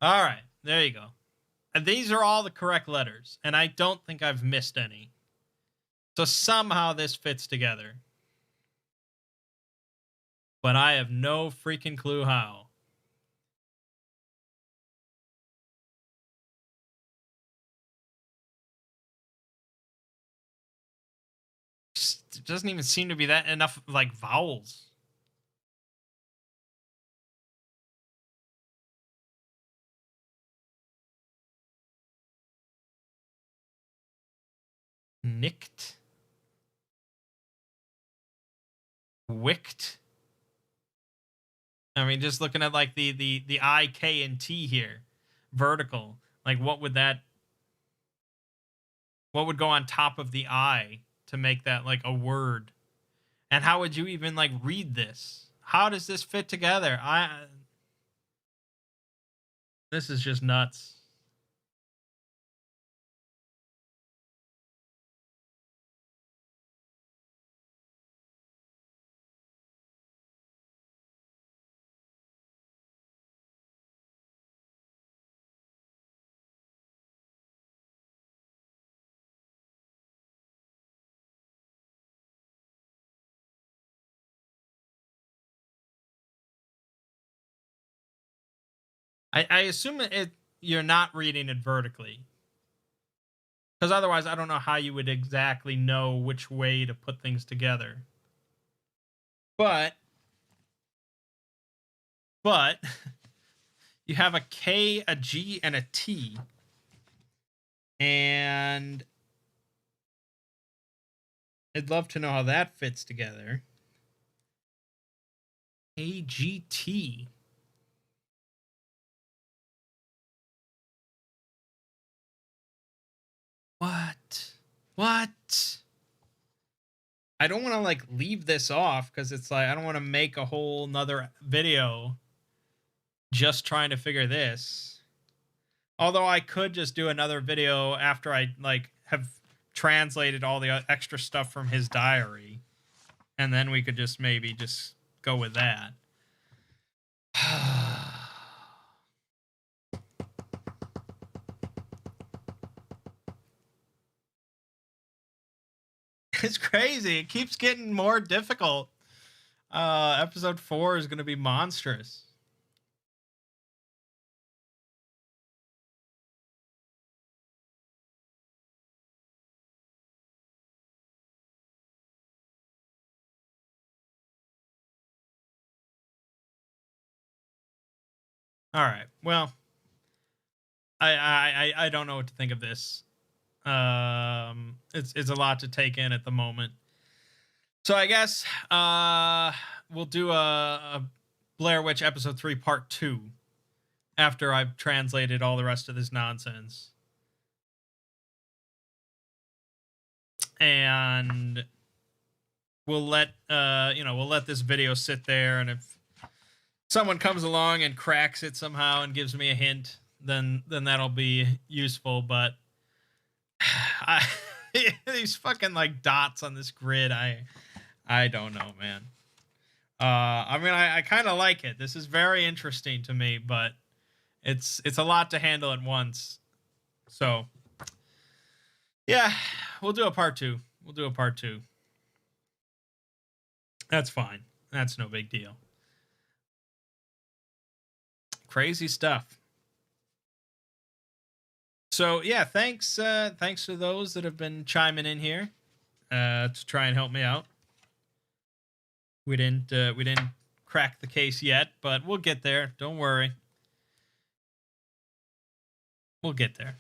All right. There you go. And these are all the correct letters. And I don't think I've missed any. So somehow this fits together. But I have no freaking clue how. It doesn't even seem to be that enough like vowels. Nicked. Wicked. I mean, just looking at like the I, K, and T here, vertical. Like, what would go on top of the I to make that like a word? And how would you even like read this? How does this fit together? This is just nuts. I assume you're not reading it vertically. Because otherwise, I don't know how you would exactly know which way to put things together. But you have a K, a G, and a T. And I'd love to know how that fits together. AGT. What? I don't want to like leave this off because it's like I don't want to make a whole nother video just trying to figure this. Although I could just do another video after I like have translated all the extra stuff from his diary, and then we could just maybe just go with that. It's crazy. It keeps getting more difficult. Episode 4 is going to be monstrous. All right. Well, I don't know what to think of this. It's a lot to take in at the moment. So I guess we'll do a Blair Witch episode 3 part 2 after I've translated all the rest of this nonsense. And we'll let we'll let this video sit there, and if someone comes along and cracks it somehow and gives me a hint, then that'll be useful. But these fucking like dots on this grid, I don't know, man. I mean, I kind of like it. This is very interesting to me, but it's a lot to handle at once. So yeah, we'll do a part 2. We'll do a part 2. That's fine. That's no big deal. Crazy stuff. So yeah, thanks to those that have been chiming in here to try and help me out. We didn't crack the case yet, but we'll get there. Don't worry. We'll get there.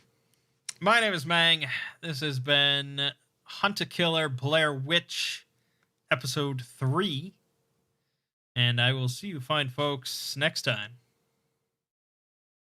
My name is Mangg. This has been Hunt a Killer Blair Witch episode 3. And I will see you fine folks next time.